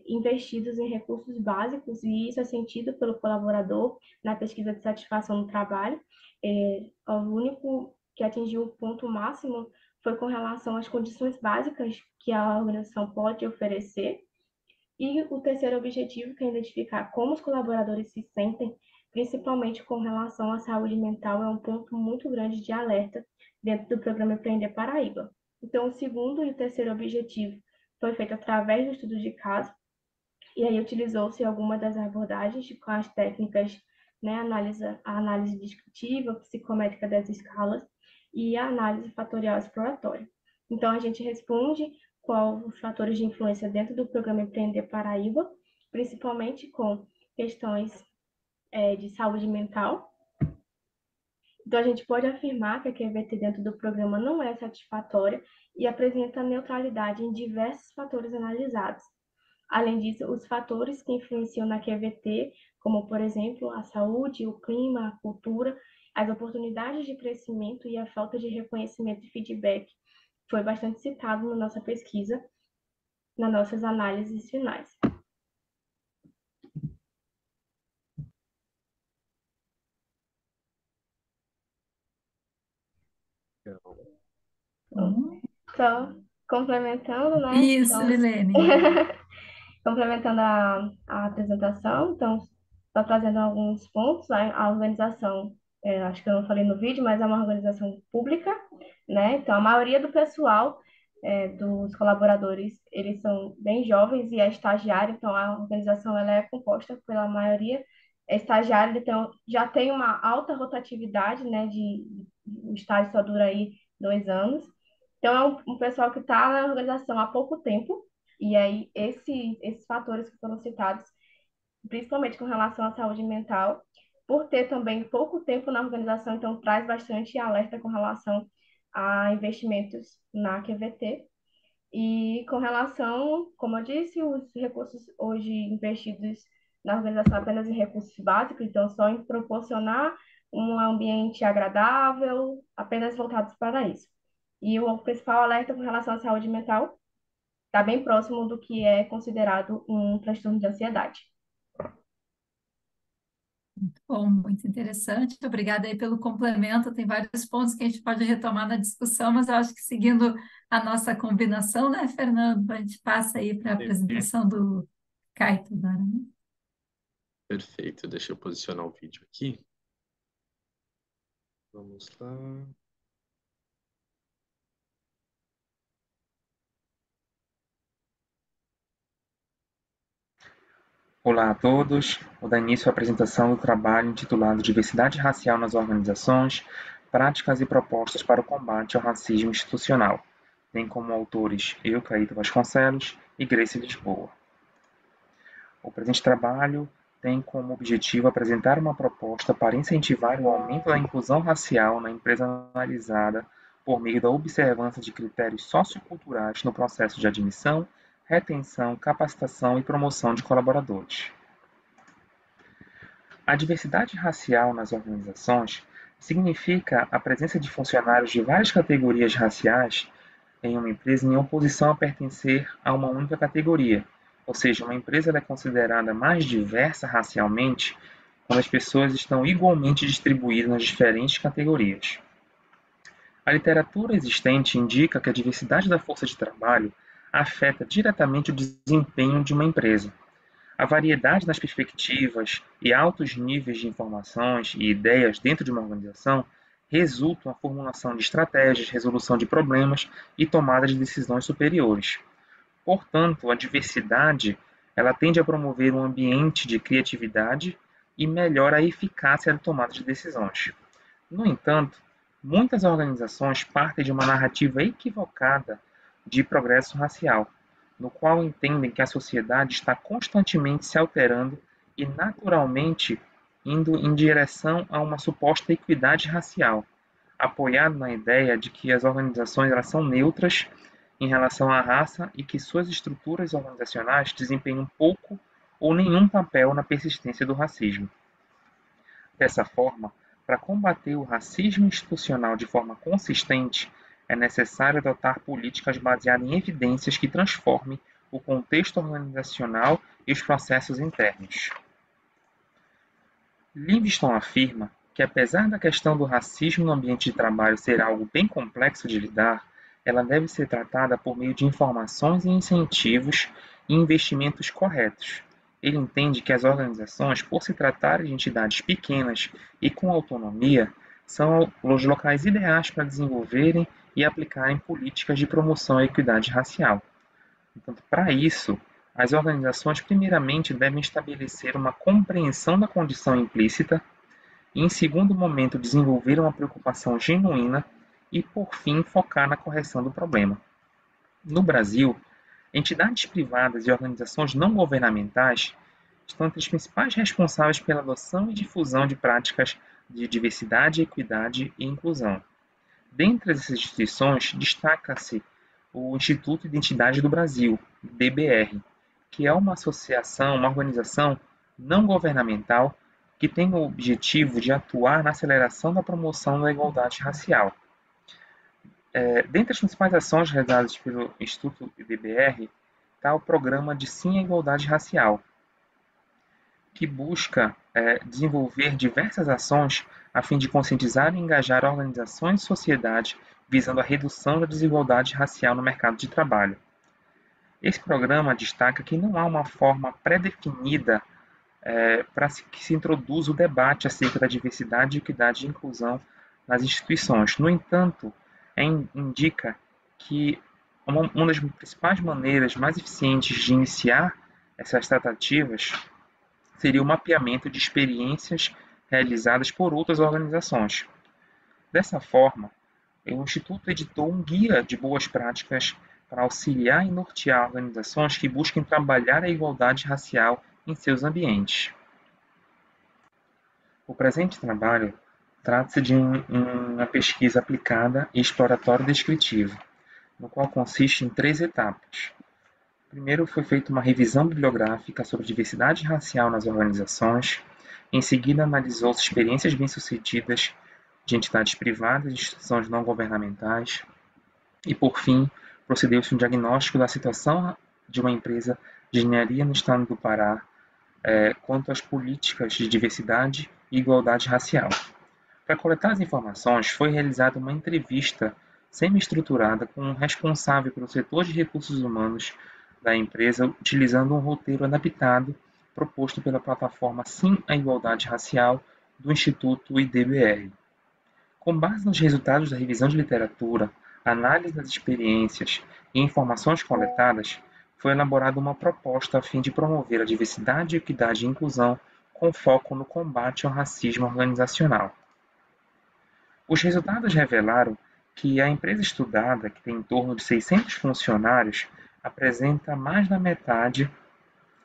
investidos em recursos básicos, e isso é sentido pelo colaborador na pesquisa de satisfação no trabalho. O único que atingiu o ponto máximo foi com relação às condições básicas que a organização pode oferecer. E o terceiro objetivo, que é identificar como os colaboradores se sentem, principalmente com relação à saúde mental, é um ponto muito grande de alerta dentro do programa Empreender Paraíba. Então, o segundo e o terceiro objetivo foi feito através do estudo de caso, e aí utilizou-se algumas das abordagens com as técnicas né, a análise descritiva, psicométrica das escalas e a análise fatorial exploratória. Então, a gente responde quais os fatores de influência dentro do programa Empreender Paraíba, principalmente com questões de saúde mental. Então, a gente pode afirmar que a QVT dentro do programa não é satisfatória e apresenta neutralidade em diversos fatores analisados. Além disso, os fatores que influenciam na QVT, como, por exemplo, a saúde, o clima, a cultura, as oportunidades de crescimento e a falta de reconhecimento e feedback, foi bastante citado na nossa pesquisa, nas nossas análises finais. Só complementando, né? Isso, Então, Milene. complementando a apresentação, então, está trazendo alguns pontos. A organização, acho que eu não falei no vídeo, mas é uma organização pública, né? Então, a maioria do pessoal, dos colaboradores, eles são bem jovens e é estagiário, então a organização ela é composta pela maioria estagiário, então já tem uma alta rotatividade, né? O estágio só dura aí 2 anos. Então, é um pessoal que está na organização há pouco tempo, e aí, esses fatores que foram citados, principalmente com relação à saúde mental, por ter também pouco tempo na organização, então traz bastante alerta com relação a investimentos na QVT. E com relação, como eu disse, os recursos hoje investidos na organização apenas em recursos básicos, então só em proporcionar um ambiente agradável, apenas voltados para isso. E o principal alerta com relação à saúde mental está bem próximo do que é considerado um transtorno de ansiedade. Bom, muito interessante. Obrigada aí pelo complemento. Tem vários pontos que a gente pode retomar na discussão, mas eu acho que seguindo a nossa combinação, né, Fernando? A gente passa aí para a apresentação do Caio agora, né? Perfeito, deixa eu posicionar o vídeo aqui. Vamos lá. Olá a todos. Vou dar início à apresentação do trabalho intitulado Diversidade Racial nas Organizações, Práticas e Propostas para o Combate ao Racismo Institucional. Tem como autores eu, Caíto Vasconcelos, e Grace Lisboa. O presente trabalho tem como objetivo apresentar uma proposta para incentivar o aumento da inclusão racial na empresa analisada por meio da observância de critérios socioculturais no processo de admissão, retenção, capacitação e promoção de colaboradores. A diversidade racial nas organizações significa a presença de funcionários de várias categorias raciais em uma empresa em oposição a pertencer a uma única categoria, ou seja, uma empresa é considerada mais diversa racialmente quando as pessoas estão igualmente distribuídas nas diferentes categorias. A literatura existente indica que a diversidade da força de trabalho afeta diretamente o desempenho de uma empresa. A variedade nas perspectivas e altos níveis de informações e ideias dentro de uma organização resultam na formulação de estratégias, resolução de problemas e tomada de decisões superiores. Portanto, a diversidade ela tende a promover um ambiente de criatividade e melhora a eficácia da tomada de decisões. No entanto, muitas organizações partem de uma narrativa equivocada de progresso racial, no qual entendem que a sociedade está constantemente se alterando e naturalmente indo em direção a uma suposta equidade racial, apoiado na ideia de que as organizações elas são neutras em relação à raça e que suas estruturas organizacionais desempenham pouco ou nenhum papel na persistência do racismo. Dessa forma, para combater o racismo institucional de forma consistente, é necessário adotar políticas baseadas em evidências que transformem o contexto organizacional e os processos internos. Livingston afirma que, apesar da questão do racismo no ambiente de trabalho ser algo bem complexo de lidar, ela deve ser tratada por meio de informações e incentivos e investimentos corretos. Ele entende que as organizações, por se tratarem de entidades pequenas e com autonomia, são os locais ideais para desenvolverem e aplicarem políticas de promoção à equidade racial. Portanto, para isso, As organizações, primeiramente, devem estabelecer uma compreensão da condição implícita e, em segundo momento, desenvolver uma preocupação genuína e, por fim, focar na correção do problema. No Brasil, entidades privadas e organizações não governamentais estão entre as principais responsáveis pela adoção e difusão de práticas de diversidade, equidade e inclusão. Dentre essas instituições, destaca-se o Instituto de Identidade do Brasil, DBR, que é uma associação, uma organização não governamental que tem o objetivo de atuar na aceleração da promoção da igualdade racial. Dentre as principais ações realizadas pelo Instituto DBR está o Programa de Sim à Igualdade Racial, que busca desenvolver diversas ações a fim de conscientizar e engajar organizações e sociedade visando a redução da desigualdade racial no mercado de trabalho. Esse programa destaca que não há uma forma pré-definida para que se introduza o debate acerca da diversidade, equidade e inclusão nas instituições. No entanto, indica que uma das principais maneiras mais eficientes de iniciar essas tratativas seria o mapeamento de experiências realizadas por outras organizações. Dessa forma, o Instituto editou um guia de boas práticas para auxiliar e nortear organizações que busquem trabalhar a igualdade racial em seus ambientes. O presente trabalho trata-se de uma pesquisa aplicada e exploratório descritivo, no qual consiste em 3 etapas. Primeiro foi feita uma revisão bibliográfica sobre diversidade racial nas organizações. Em seguida, analisou-se experiências bem-sucedidas de entidades privadas e instituições não governamentais. E, por fim, procedeu-se um diagnóstico da situação de uma empresa de engenharia no estado do Pará quanto às políticas de diversidade e igualdade racial. Para coletar as informações, foi realizada uma entrevista semi-estruturada com um responsável pelo setor de recursos humanos da empresa, utilizando um roteiro adaptado proposto pela plataforma Sim à Igualdade Racial do Instituto IDBR. Com base nos resultados da revisão de literatura, análise das experiências e informações coletadas, foi elaborada uma proposta a fim de promover a diversidade, equidade e inclusão com foco no combate ao racismo organizacional. Os resultados revelaram que a empresa estudada, que tem em torno de 600 funcionários, apresenta mais da metade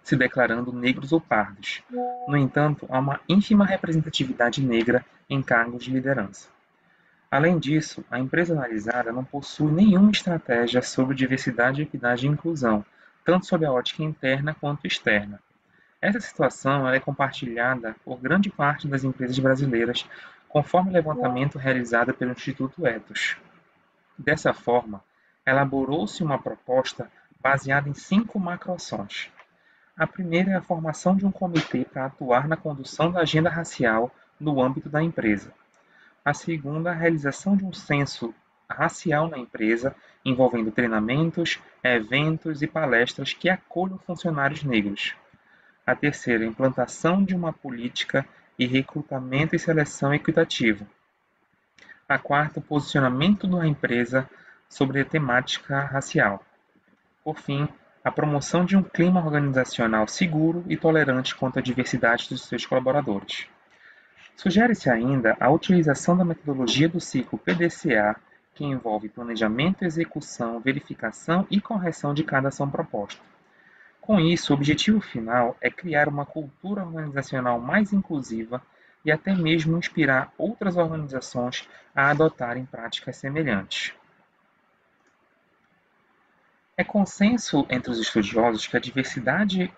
se declarando negros ou pardos. No entanto, há uma ínfima representatividade negra em cargos de liderança. Além disso, a empresa analisada não possui nenhuma estratégia sobre diversidade, equidade e inclusão, tanto sob a ótica interna quanto externa. Essa situação é compartilhada por grande parte das empresas brasileiras, conforme o levantamento realizado pelo Instituto Ethos. Dessa forma, elaborou-se uma proposta baseada em 5 macroações. A primeira é a formação de um comitê para atuar na condução da agenda racial no âmbito da empresa. A segunda, a realização de um censo racial na empresa, envolvendo treinamentos, eventos e palestras que acolham funcionários negros. A terceira, a implantação de uma política e recrutamento e seleção equitativo. A quarta, o posicionamento da empresa sobre a temática racial. Por fim, a promoção de um clima organizacional seguro e tolerante quanto à diversidade dos seus colaboradores. Sugere-se ainda a utilização da metodologia do ciclo PDCA, que envolve planejamento, execução, verificação e correção de cada ação proposta. Com isso, o objetivo final é criar uma cultura organizacional mais inclusiva e até mesmo inspirar outras organizações a adotarem práticas semelhantes. É consenso entre os estudiosos que a diversidade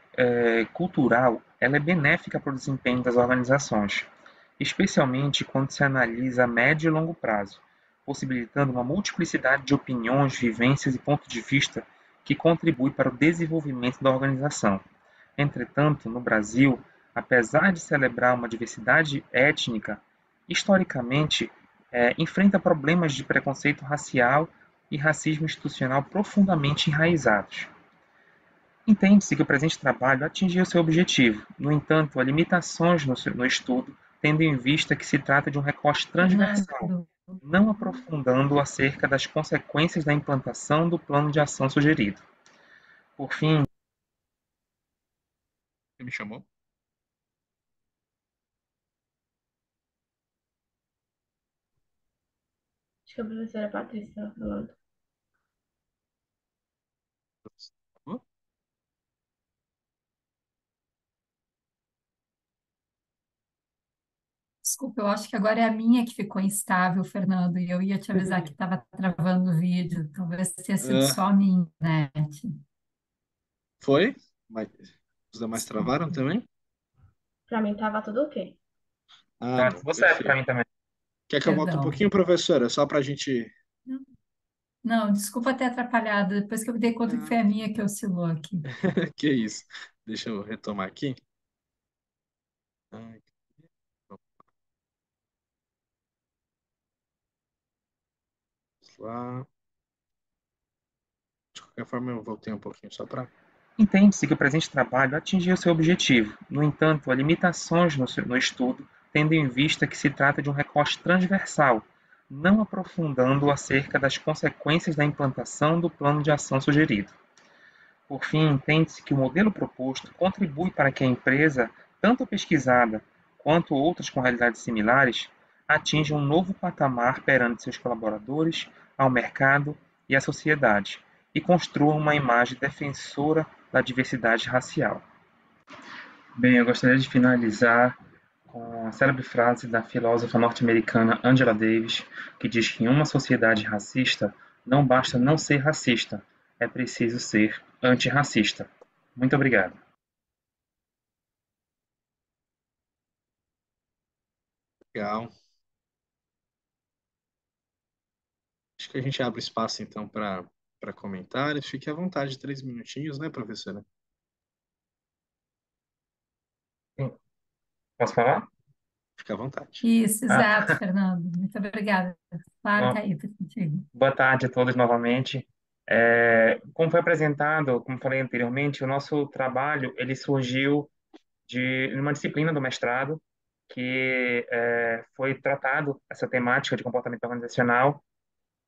cultural ela é benéfica para o desempenho das organizações, especialmente quando se analisa a médio e longo prazo, possibilitando uma multiplicidade de opiniões, vivências e pontos de vista que contribui para o desenvolvimento da organização. Entretanto, no Brasil, apesar de celebrar uma diversidade étnica, historicamente enfrenta problemas de preconceito racial e racismo institucional profundamente enraizados. Entende-se que o presente trabalho atingiu seu objetivo. No entanto, há limitações no estudo, tendo em vista que se trata de um recorte transversal, não aprofundando acerca das consequências da implantação do plano de ação sugerido. Por fim, me chamou? Acho que a professora Patrícia estava falando. Chamou? Desculpa, eu acho que agora é a minha que ficou instável, Fernando, e eu ia te avisar que estava travando o vídeo. Talvez tenha sido Ah, só a minha internet. foi? Mas os demais travaram Desculpa. também? Pra mim tava tudo ok. Ah, Tá não, tudo certo para perfeito. mim também. Quer que eu volte um Perdão. pouquinho, professora? Só para a gente. Não, desculpa ter atrapalhado. Depois que eu me dei conta que foi Ah, a minha que oscilou aqui. que isso. Deixa eu retomar aqui. Ai, vamos lá. De qualquer forma, eu voltei um pouquinho só para. Entende-se que o presente trabalho atingiu seu objetivo. No entanto, há limitações no estudo, tendo em vista que se trata de um recorte transversal, não aprofundando acerca das consequências da implantação do plano de ação sugerido. Por fim, entende-se que o modelo proposto contribui para que a empresa, tanto a pesquisada quanto outras com realidades similares, atinja um novo patamar perante seus colaboradores, ao mercado e à sociedade, e construa uma imagem defensora da diversidade racial. Bem, eu gostaria de finalizar com a célebre frase da filósofa norte-americana Angela Davis, que diz que em uma sociedade racista não basta não ser racista, é preciso ser antirracista. Muito obrigado. Legal. Acho que a gente abre espaço, então, para comentários. Fique à vontade, 3 minutinhos, né, professora? Posso falar? Fique à vontade. Isso, exato, Ah, Fernando. Muito obrigada. Claro, bom, Thaís, é contigo. boa tarde a todos novamente. Como foi apresentado, como falei anteriormente, o nosso trabalho ele surgiu de uma disciplina do mestrado que foi tratado essa temática de comportamento organizacional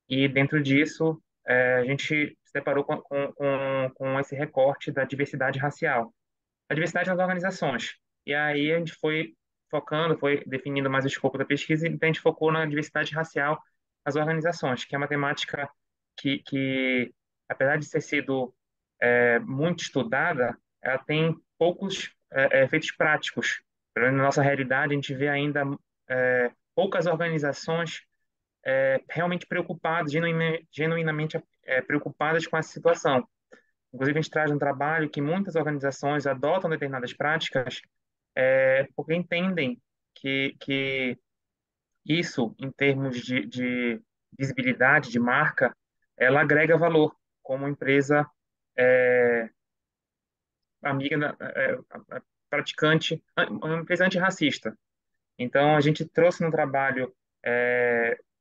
e dentro disso a gente se deparou com esse recorte da diversidade racial, a diversidade nas organizações. E aí a gente foi focando, foi definindo mais o escopo da pesquisa, e então a gente focou na diversidade racial nas organizações, que é uma temática que apesar de ter sido muito estudada, ela tem poucos efeitos práticos. Pelo menos na nossa realidade, a gente vê ainda poucas organizações realmente preocupadas, genuinamente preocupadas com essa situação. Inclusive, a gente traz um trabalho que muitas organizações adotam determinadas práticas porque entendem que isso, em termos de visibilidade, de marca, ela agrega valor como empresa é, amiga, praticante, uma empresa antirracista. Então, a gente trouxe no trabalho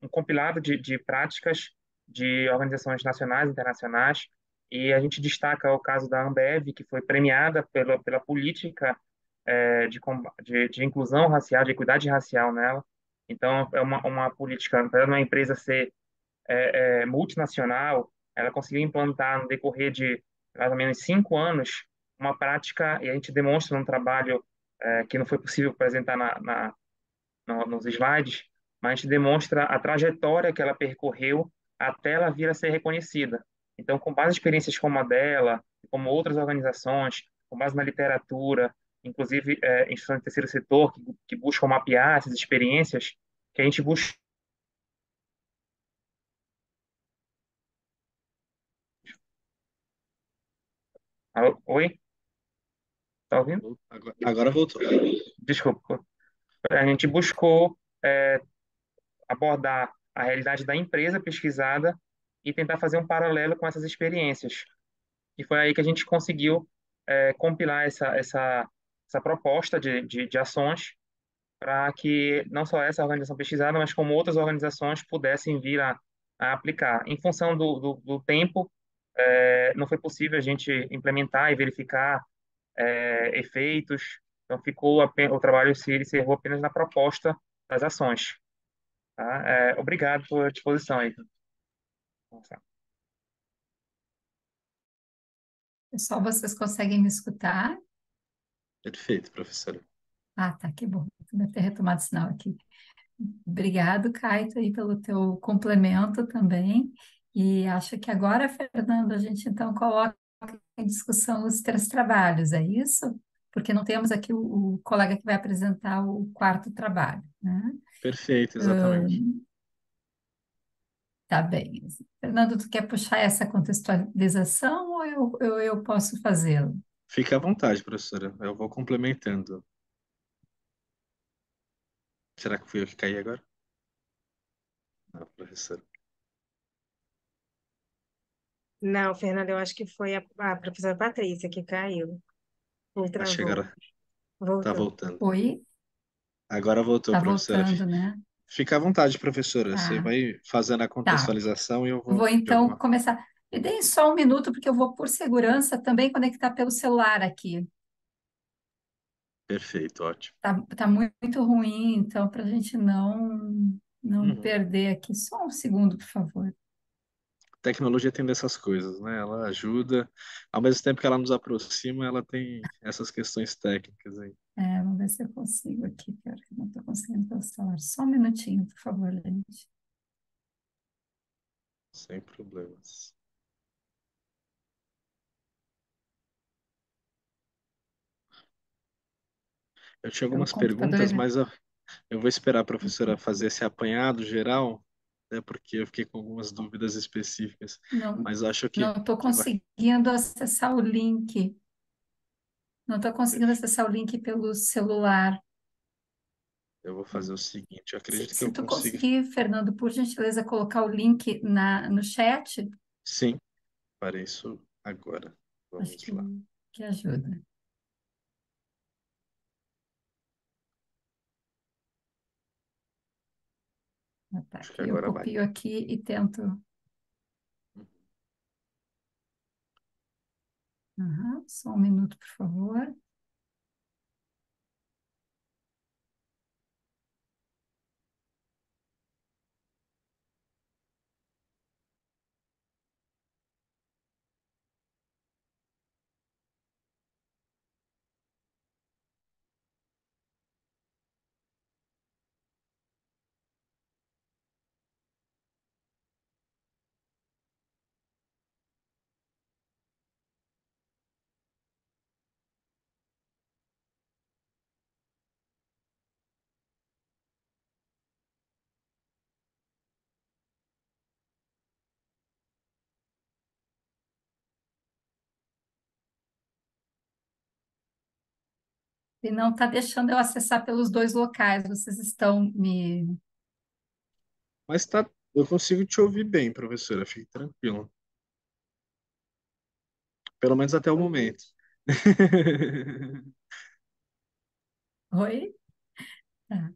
um compilado de práticas de organizações nacionais e internacionais, e a gente destaca o caso da Ambev, que foi premiada pela política de inclusão racial, de equidade racial nela. Então, é uma política, apesar de uma empresa ser multinacional, ela conseguiu implantar no decorrer de mais ou menos 5 anos uma prática, e a gente demonstra num trabalho que não foi possível apresentar nos slides, mas a gente demonstra a trajetória que ela percorreu até ela vir a ser reconhecida. Então, com base em experiências como a dela, como outras organizações, com base na literatura, inclusive instituições do terceiro setor que buscam mapear essas experiências, que a gente busca. Oi? Tá ouvindo? Agora voltou. Desculpa. A gente buscou abordar a realidade da empresa pesquisada e tentar fazer um paralelo com essas experiências. E foi aí que a gente conseguiu compilar essa proposta de ações para que não só essa organização pesquisada, mas como outras organizações pudessem vir a aplicar. Em função do tempo, não foi possível a gente implementar e verificar efeitos, então o trabalho se encerrou apenas na proposta das ações. Tá? Obrigado pela disposição aí. Pessoal, vocês conseguem me escutar? Perfeito, professora. Ah, tá, que bom. Deve ter retomado o sinal aqui. Obrigado, Caio, aí pelo teu complemento também. E acho que agora, Fernando, a gente então coloca em discussão os três trabalhos, é isso? Porque não temos aqui o colega que vai apresentar o quarto trabalho, né? Perfeito, exatamente. Tá bem. Fernando, tu quer puxar essa contextualização ou eu posso fazê-lo? Fique à vontade, professora. Eu vou complementando. Será que fui eu que caí agora? Não, professora. Não, Fernanda, eu acho que foi a professora Patrícia que caiu. Ou Acho que travou. agora tá Voltou. voltando. Oi? Agora voltou, Tá professora. voltando, né? Fica à vontade, professora. Você Tá, vai fazendo a tá. contextualização e eu Vou vou de então alguma. começar. Me deem só um minuto, porque eu vou, por segurança, também conectar pelo celular aqui. Perfeito, ótimo. Tá muito ruim, então, para a gente não Uhum. perder aqui. Só um segundo, por favor. Tecnologia tem dessas coisas, né? Ela ajuda, ao mesmo tempo que ela nos aproxima, ela tem essas questões técnicas aí, Vamos ver se eu consigo aqui. Pior que eu não estou conseguindo pelo celular. Só um minutinho, por favor, gente. sem problemas. Eu tinha Pelo algumas computador, perguntas, ele mas eu vou esperar a professora fazer esse apanhado geral, né? Porque eu fiquei com algumas dúvidas específicas, não mas eu acho não estou que vai. conseguindo acessar o link. Não estou conseguindo acessar o link pelo celular. Eu vou fazer o seguinte, eu Se, acredito que se eu tu consiga. conseguir, Fernando, por gentileza, colocar o link no chat, Sim, farei isso agora. acho Vamos lá. que ajuda. Ah, tá, Acho que aqui eu agora vai. copio aqui e tento. Aham, só um minuto, por favor. E não está deixando eu acessar pelos dois locais. Vocês estão me. Mas tá, eu consigo te ouvir bem, professora, fique tranquilo. Pelo menos até o momento. Oi? Tá.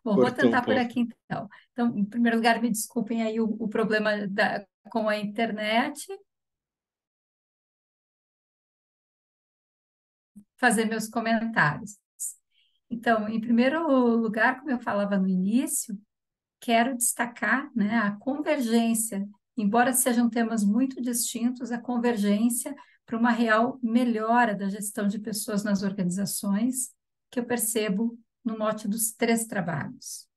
Bom, vou Cortou um tentar por pouco. aqui então. Então, em primeiro lugar, me desculpem aí o problema com a internet. Fazer meus comentários. Então, em primeiro lugar, como eu falava no início, quero destacar, né, a convergência, embora sejam temas muito distintos, a convergência para uma real melhora da gestão de pessoas nas organizações, que eu percebo no mote dos três trabalhos.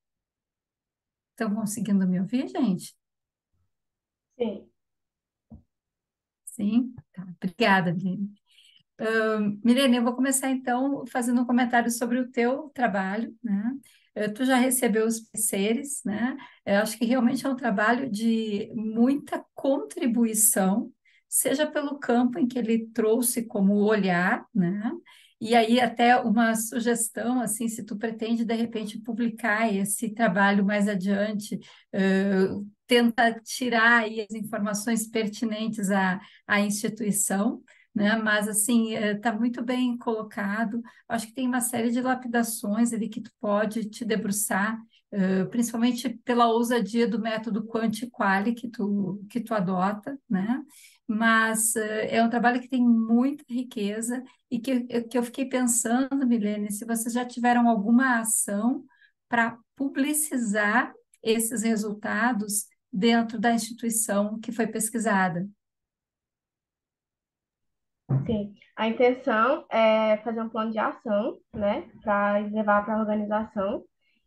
Estão conseguindo me ouvir, gente? Sim. Sim? Tá. Obrigada, Vini. Milene, eu vou começar então fazendo um comentário sobre o teu trabalho, né? Tu já recebeu os pareceres, né? Eu acho que realmente é um trabalho de muita contribuição, seja pelo campo em que ele trouxe como olhar, né? E aí até uma sugestão, assim, se tu pretende de repente publicar esse trabalho mais adiante, tenta tirar aí as informações pertinentes à instituição, né? Mas assim, está muito bem colocado. Acho que tem uma série de lapidações ali que tu pode te debruçar, principalmente pela ousadia do método Quanti-Quali que tu adota, né? Mas é um trabalho que tem muita riqueza e que eu fiquei pensando, Milene, se vocês já tiveram alguma ação para publicizar esses resultados dentro da instituição que foi pesquisada. Sim, a intenção é fazer um plano de ação, né, para levar para a organização,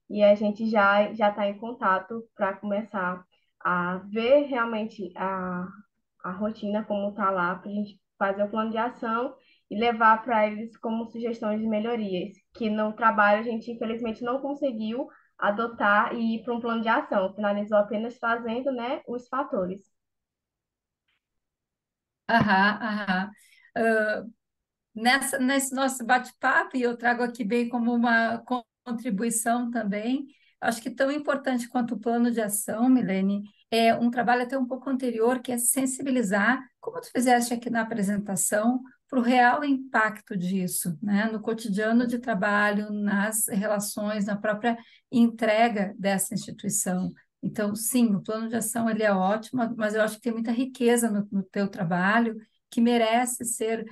e a gente já está em contato para começar a ver realmente a rotina como está lá, para a gente fazer o plano de ação e levar para eles como sugestões de melhorias, que no trabalho a gente infelizmente não conseguiu adotar e ir para um plano de ação, finalizou apenas fazendo, né, os fatores. Aham, aham. Nesse nosso bate-papo, e eu trago aqui bem como uma contribuição também, acho que tão importante quanto o plano de ação, Milene, é um trabalho até um pouco anterior, que é sensibilizar, como tu fizeste aqui na apresentação, para o real impacto disso, né, no cotidiano de trabalho, nas relações, na própria entrega dessa instituição. Então, sim, o plano de ação ele é ótimo, mas eu acho que tem muita riqueza no teu trabalho que merece ser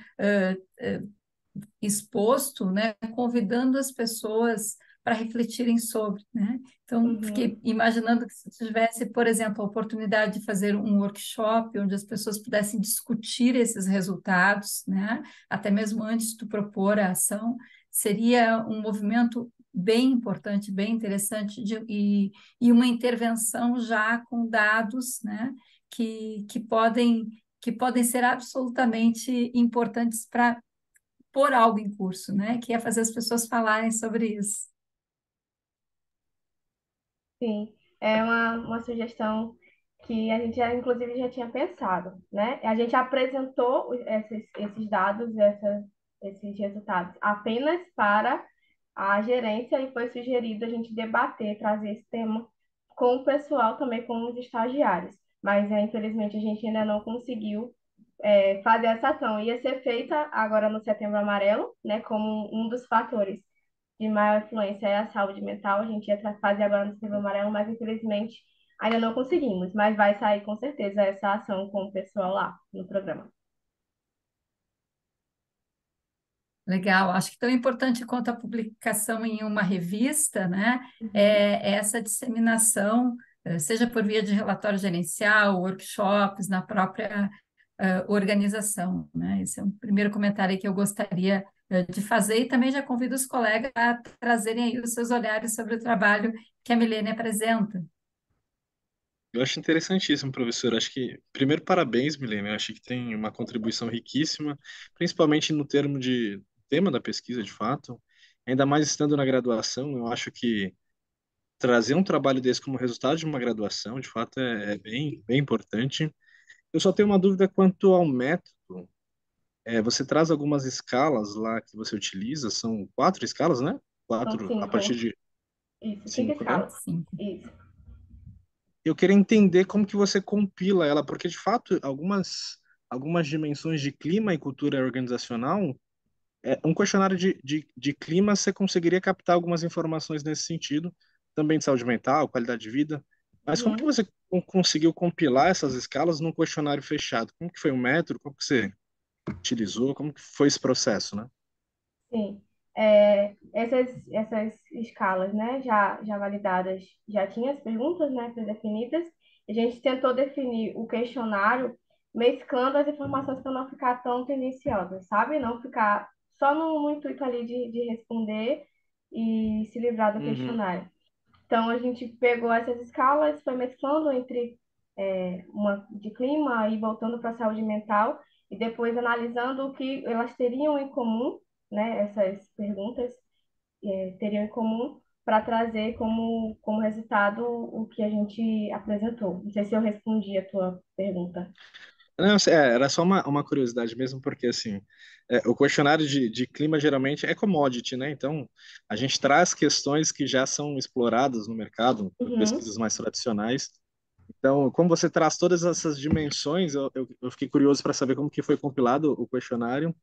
exposto, né, convidando as pessoas para refletirem sobre, né? Então, Uhum, fiquei imaginando que se tivesse, por exemplo, a oportunidade de fazer um workshop onde as pessoas pudessem discutir esses resultados, né? Até mesmo antes de tu propor a ação, seria um movimento bem importante, bem interessante e uma intervenção já com dados, né? Que podem ser absolutamente importantes para pôr algo em curso, né? Que é fazer as pessoas falarem sobre isso. sim, é uma sugestão que a gente já, inclusive, já tinha pensado, né? A gente apresentou esses dados, esses resultados apenas para a gerência e foi sugerido a gente debater, trazer esse tema com o pessoal, também com os estagiários. Mas, infelizmente, a gente ainda não conseguiu fazer essa ação. Ia ser feita agora no Setembro Amarelo, né, como um dos fatores de maior influência é a saúde mental. A gente ia fazer agora no Setembro Amarelo, mas infelizmente ainda não conseguimos. Mas vai sair com certeza essa ação com o pessoal lá no programa. Legal, acho que tão importante quanto a publicação em uma revista, né, Uhum. é essa disseminação, seja por via de relatório gerencial, workshops, na própria organização, né? Esse é um primeiro comentário aí que eu gostaria de fazer e também já convido os colegas a trazerem aí os seus olhares sobre o trabalho que a Milene apresenta. Eu acho interessantíssimo, professor. Acho que, primeiro, parabéns, Milena. Eu acho que tem uma contribuição riquíssima, principalmente no termo de tema da pesquisa, de fato. Ainda mais estando na graduação, eu acho que trazer um trabalho desse como resultado de uma graduação, de fato, é bem importante. Eu só tenho uma dúvida quanto ao método. Você traz algumas escalas lá que você utiliza, são 4 escalas, né? São Quatro a partir 5. de Isso, 5 cinco, né? escalas. Sim. Isso. Eu queria entender como que você compila ela, porque de fato algumas dimensões de clima e cultura organizacional, um questionário de clima você conseguiria captar algumas informações nesse sentido, também de saúde mental, qualidade de vida. Mas como que Uhum. você conseguiu compilar essas escalas num questionário fechado? Como que foi o método? Como que você utilizou? Como que foi esse processo, né? Sim. Essas escalas, né, já validadas, já tinha as perguntas, né, predefinidas. A gente tentou definir o questionário mesclando as informações para não ficar tão tendenciosas, sabe? Não ficar só no intuito ali de responder e se livrar do Uhum. questionário. Então, a gente pegou essas escalas, foi mesclando entre uma de clima e voltando para a saúde mental, e depois analisando o que elas teriam em comum, né? Essas perguntas teriam em comum para trazer como resultado o que a gente apresentou. Não sei se eu respondi a tua pergunta. Não, era só uma curiosidade mesmo, porque assim, o questionário de clima geralmente é commodity, né? Então, a gente traz questões que já são exploradas no mercado por Uhum, pesquisas mais tradicionais. Então, como você traz todas essas dimensões, eu fiquei curioso para saber como que foi compilado o questionário.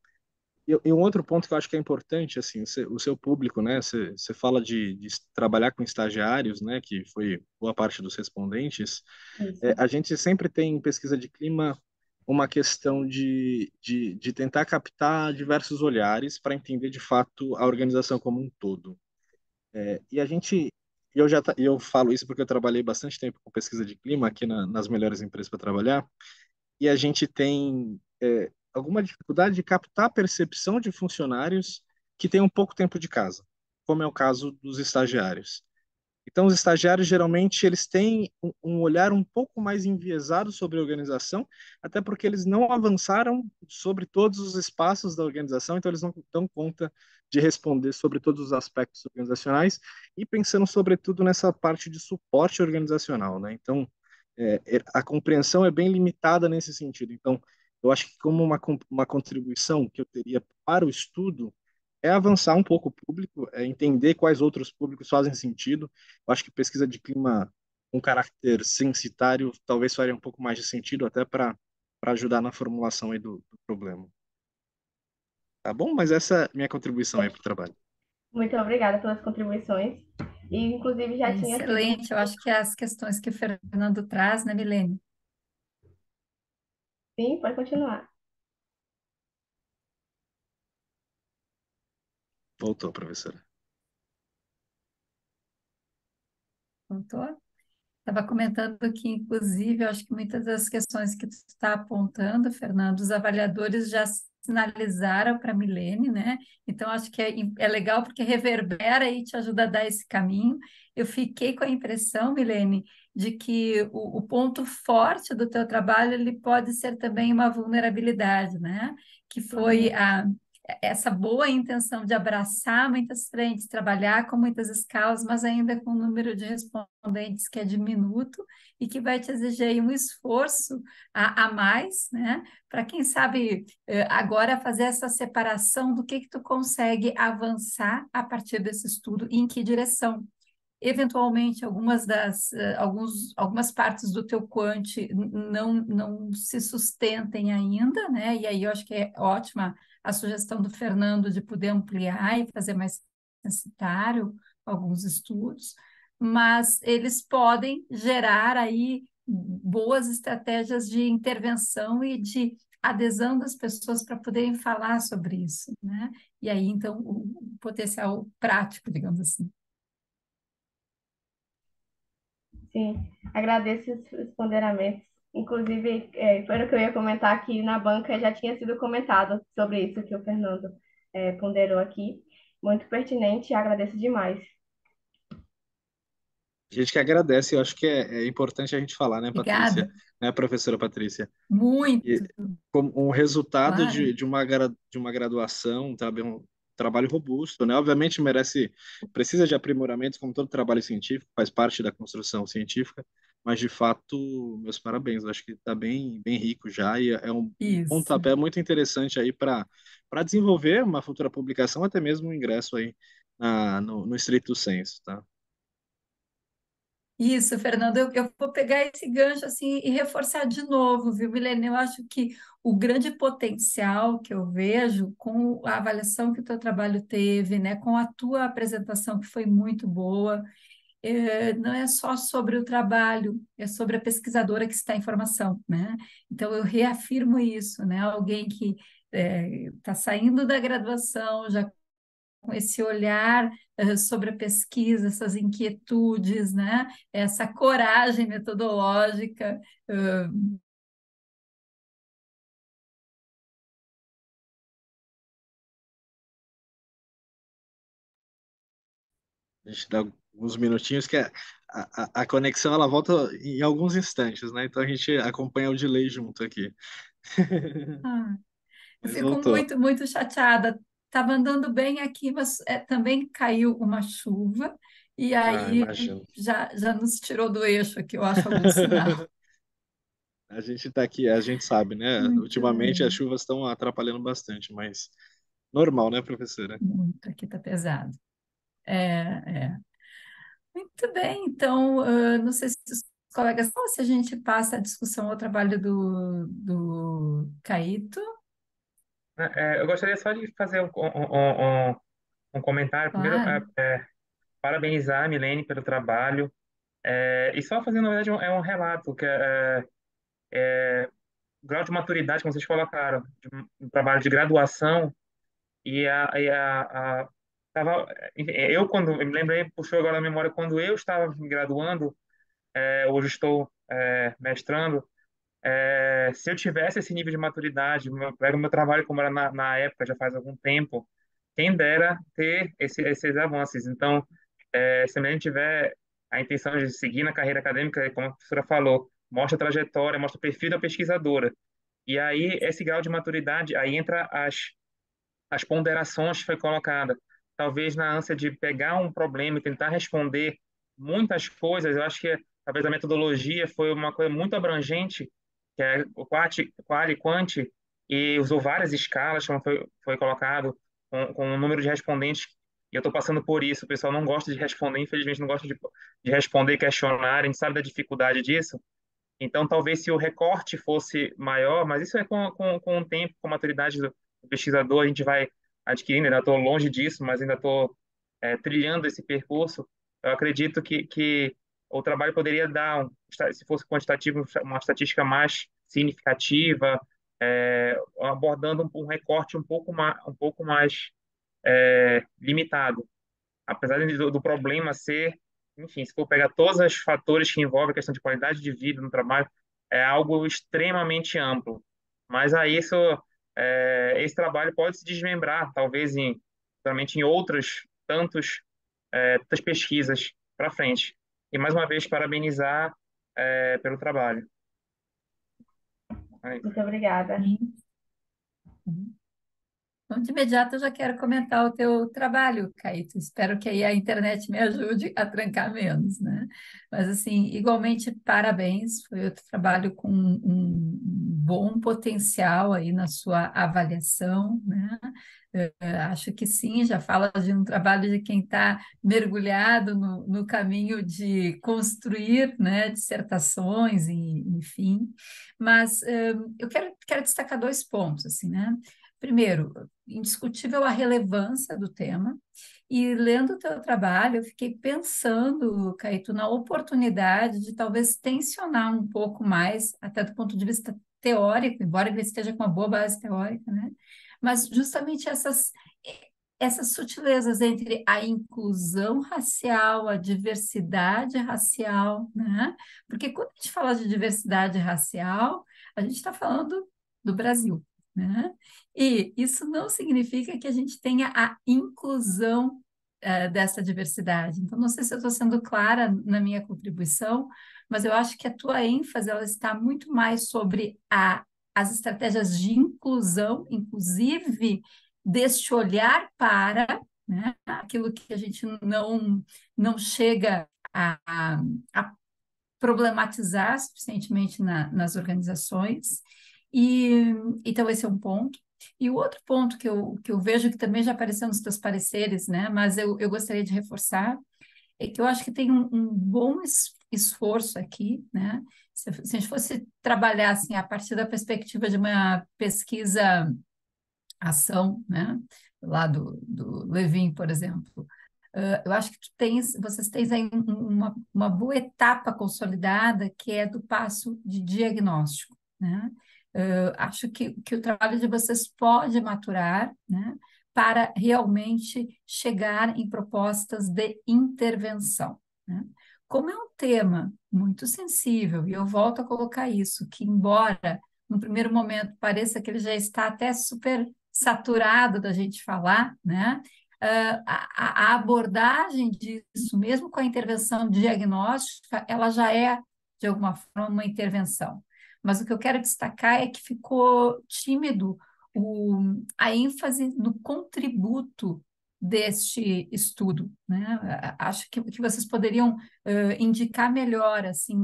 E um outro ponto que eu acho que é importante, assim, o seu público, né? Você fala de trabalhar com estagiários, né? Que foi boa parte dos respondentes. isso. A gente sempre tem em pesquisa de clima uma questão de tentar captar diversos olhares para entender de fato a organização como um todo. E a gente, eu falo isso porque eu trabalhei bastante tempo com pesquisa de clima aqui nas melhores empresas para trabalhar, e a gente tem alguma dificuldade de captar a percepção de funcionários que têm um pouco tempo de casa, como é o caso dos estagiários. Então, os estagiários geralmente eles têm um olhar um pouco mais enviesado sobre a organização, até porque eles não avançaram sobre todos os espaços da organização, então eles não dão conta de responder sobre todos os aspectos organizacionais e pensando sobretudo nessa parte de suporte organizacional, né? Então, a compreensão é bem limitada nesse sentido. Então, eu acho que como uma contribuição que eu teria para o estudo é avançar um pouco o público, é entender quais outros públicos fazem sentido. Eu acho que pesquisa de clima com caráter censitário talvez faria um pouco mais de sentido até para ajudar na formulação aí do problema. Tá bom? Mas essa é a minha contribuição aí para o trabalho. Muito obrigada pelas contribuições. E, inclusive, já tinha sido. Excelente, eu acho que as questões que o Fernando traz, né, Milene? Sim, pode continuar. Voltou, professora. Doutor? Estava comentando que, inclusive, eu acho que muitas das questões que tu está apontando, Fernando, os avaliadores já sinalizaram para a Milene, né? Então, acho que é legal porque reverbera e te ajuda a dar esse caminho. Eu fiquei com a impressão, Milene, de que o ponto forte do teu trabalho ele pode ser também uma vulnerabilidade, né? Que foi Uhum. essa boa intenção de abraçar muitas frentes, trabalhar com muitas escalas, mas ainda com um número de respondentes que é diminuto e que vai te exigir aí um esforço a mais, né? Para quem sabe agora fazer essa separação do que tu consegue avançar a partir desse estudo e em que direção. Eventualmente, algumas partes do teu quant não se sustentem ainda, né? E aí eu acho que é ótima a sugestão do Fernando de poder ampliar e fazer mais censitário alguns estudos, mas eles podem gerar aí boas estratégias de intervenção e de adesão das pessoas para poderem falar sobre isso, né? E aí, então, o potencial prático, digamos assim. Sim, agradeço os ponderamentos. Inclusive, foi o que eu ia comentar aqui na banca, já tinha sido comentado sobre isso que o Fernando ponderou aqui. Muito pertinente e agradeço demais. A gente que agradece, eu acho que é importante a gente falar, né, Patrícia, Obrigada. né, professora Patrícia? E Muito, como um resultado claro. de uma graduação, um trabalho robusto, né? Obviamente precisa de aprimoramentos, como todo trabalho científico, faz parte da construção científica, mas de fato, meus parabéns, eu acho que está bem rico já e é um Isso. pontapé muito interessante aí para desenvolver uma futura publicação, até mesmo um ingresso aí no estricto sensu, tá? Isso, Fernando, eu vou pegar esse gancho assim e reforçar de novo, viu, Milene? Eu acho que o grande potencial que eu vejo com a avaliação que o teu trabalho teve, né, com a tua apresentação que foi muito boa, não é só sobre o trabalho, é sobre a pesquisadora que está em formação, né? Então eu reafirmo isso, né? Alguém que está saindo da graduação, já com esse olhar sobre a pesquisa, essas inquietudes, né? Essa coragem metodológica. A gente dá alguns minutinhos que a conexão ela volta em alguns instantes, né? Então a gente acompanha o delay junto aqui. Ah, eu Mas fico voltou. muito, muito chateada. Estava andando bem aqui, mas também caiu uma chuva e Ah, aí imagino. já nos tirou do eixo aqui, eu acho, algum sinal. A gente está aqui, a gente sabe, né? Muito Ultimamente as bem, chuvas estão atrapalhando bastante, mas normal, né, professora? muito. Aqui está pesado. É, é. Muito bem, então, não sei se os colegas, ou se a gente passa a discussão ao trabalho do Caíto, Eu gostaria só de fazer um comentário. Primeiro, claro. parabenizar a Milene pelo trabalho. E só fazer, na verdade, um relato, que o grau de maturidade, como vocês colocaram, de um trabalho de graduação, tava, enfim, quando, eu me lembrei, puxou agora a memória, quando eu estava me graduando, hoje estou mestrando, Se eu tivesse esse nível de maturidade, pego meu trabalho como era na época, já faz algum tempo, quem dera ter esses avanços. Então, se a gente tiver a intenção de seguir na carreira acadêmica, como a professora falou, mostra a trajetória, mostra o perfil da pesquisadora. E aí, esse grau de maturidade, aí entra as ponderações que foi colocada. Talvez na ânsia de pegar um problema e tentar responder muitas coisas, eu acho que talvez a metodologia foi uma coisa muito abrangente, que é o quali, quanti, e usou várias escalas, como foi colocado, com um número de respondentes. E eu estou passando por isso. O pessoal não gosta de responder, infelizmente não gosta de responder questionário, a gente sabe da dificuldade disso. Então, talvez se o recorte fosse maior, mas isso é com o tempo, com a maturidade do pesquisador, a gente vai adquirindo. Ainda estou longe disso, mas ainda estou trilhando esse percurso. Eu acredito que o trabalho poderia dar, se fosse quantitativo, uma estatística mais significativa, abordando um recorte um pouco mais limitado, apesar do problema ser, enfim, se for pegar todos os fatores que envolvem a questão de qualidade de vida no trabalho, é algo extremamente amplo. Mas aí esse trabalho pode se desmembrar, talvez realmente em tantas pesquisas para frente. E mais uma vez parabenizar pelo trabalho. Muito obrigada. Sim. Então, de imediato, eu já quero comentar o teu trabalho, Caíto. Espero que aí a internet me ajude a trancar menos, né? Mas, assim, igualmente, parabéns. Foi outro trabalho com um bom potencial aí na sua avaliação, né? Acho que sim, já fala de um trabalho de quem está mergulhado no caminho de construir, né, dissertações, e, enfim. Mas eu quero destacar dois pontos, assim, né? Primeiro, indiscutível a relevância do tema. E lendo o teu trabalho, eu fiquei pensando, Caíto, na oportunidade de talvez tensionar um pouco mais, até do ponto de vista teórico, embora ele esteja com uma boa base teórica, né? Mas justamente essas sutilezas entre a inclusão racial, a diversidade racial, né? Porque quando a gente fala de diversidade racial, a gente está falando do Brasil, né? E isso não significa que a gente tenha a inclusão dessa diversidade. Então, não sei se eu estou sendo clara na minha contribuição, mas eu acho que a tua ênfase ela está muito mais sobre as estratégias de inclusão, inclusive deste olhar para, né, aquilo que a gente não chega a problematizar suficientemente nas organizações. E, então, esse é um ponto. E o outro ponto que eu vejo que também já apareceu nos teus pareceres, né, mas eu gostaria de reforçar, é que eu acho que tem um bom esforço aqui, né? Se a gente fosse trabalhar assim, a partir da perspectiva de uma pesquisa ação, né? Lá do Levin, por exemplo. Eu acho que vocês têm aí uma boa etapa consolidada, que é do passo de diagnóstico, né? Acho que o trabalho de vocês pode maturar, né? Para realmente chegar em propostas de intervenção, né? Como é um tema muito sensível, e eu volto a colocar isso, que embora no primeiro momento pareça que ele já está até super saturado da gente falar, né? A abordagem disso, mesmo com a intervenção diagnóstica, ela já é, de alguma forma, uma intervenção. Mas o que eu quero destacar é que ficou tímido a ênfase no contributo deste estudo, né? Acho que vocês poderiam indicar melhor, assim,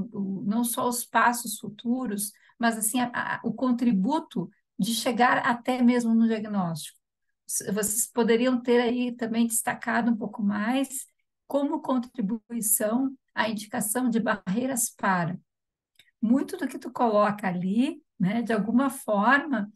não só os passos futuros, mas assim o contributo de chegar até mesmo no diagnóstico. Vocês poderiam ter aí também destacado um pouco mais como contribuição a indicação de barreiras para. Muito do que tu coloca ali, né, de alguma forma,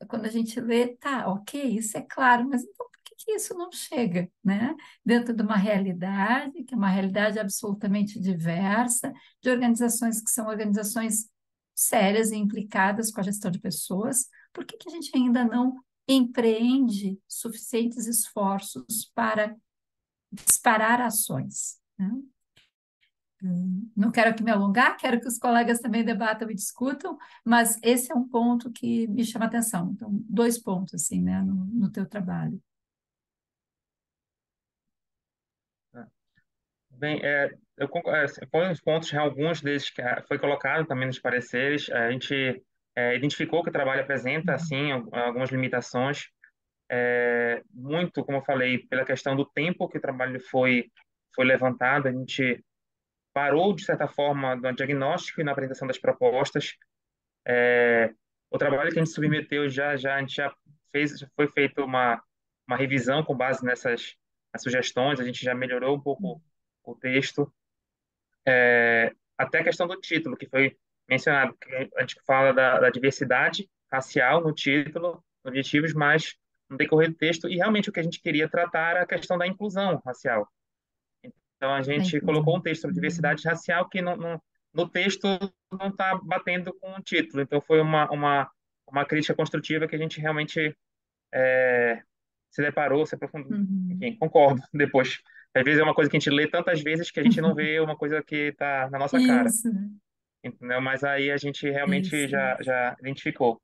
quando a gente lê, tá, ok, isso é claro, mas então por que isso não chega, né? Dentro de uma realidade, que é uma realidade absolutamente diversa, de organizações que são organizações sérias e implicadas com a gestão de pessoas, por que a gente ainda não empreende suficientes esforços para disparar ações, né? Não quero aqui me alongar, quero que os colegas também debatam e discutam, mas esse é um ponto que me chama a atenção. Então, dois pontos, assim, né, no teu trabalho. Bem, foi uns pontos, alguns desses que foi colocado também nos pareceres. A gente identificou que o trabalho apresenta, assim, algumas limitações, muito, como eu falei, pela questão do tempo que o trabalho foi levantado. A gente parou, de certa forma, no diagnóstico e na apresentação das propostas. O trabalho que a gente submeteu a gente já fez, já foi feita uma revisão com base nas sugestões. A gente já melhorou um pouco o texto. Até a questão do título, que foi mencionado, que a gente fala da diversidade racial no título, objetivos, mas no decorrer do texto, e realmente o que a gente queria tratar era a questão da inclusão racial. Então, a A gente colocou inclusão. um texto sobre diversidade racial que no texto não está batendo com o título. Então, foi uma crítica construtiva que a gente realmente se deparou, se aprofundou. Uhum. Enfim, concordo depois. Às vezes é uma coisa que a gente lê tantas vezes que a gente não vê uma coisa que está na nossa cara, Isso, entendeu? Mas aí a gente realmente isso. já identificou.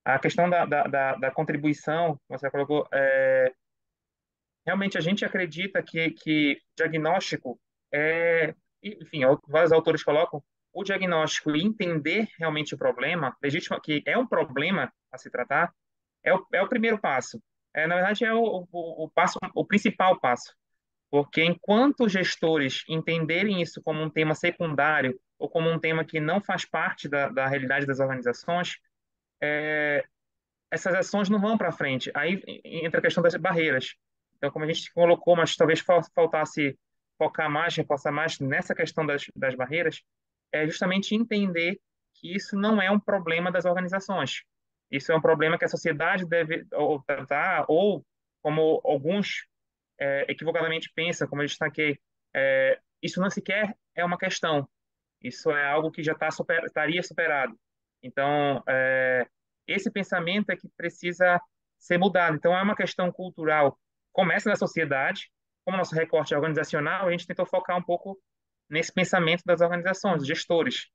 A questão da contribuição, você colocou, realmente a gente acredita que diagnóstico enfim, vários autores colocam, o diagnóstico e entender realmente o problema, legítimo, que é um problema a se tratar, é o primeiro passo. Na verdade, é o passo, o principal passo. Porque enquanto gestores entenderem isso como um tema secundário ou como um tema que não faz parte da realidade das organizações, essas ações não vão para frente. Aí entra a questão das barreiras. Então, como a gente colocou, mas talvez faltasse focar mais, reforçar mais nessa questão das barreiras, é justamente entender que isso não é um problema das organizações. Isso é um problema que a sociedade deve ou tratar, ou como alguns equivocadamente pensam, como eu destaquei, isso não sequer é uma questão. Isso é algo que já estaria superado. Então, esse pensamento é que precisa ser mudado. Então, é uma questão cultural. Começa na sociedade, como nosso recorte é organizacional, a gente tentou focar um pouco nesse pensamento das organizações, dos gestores.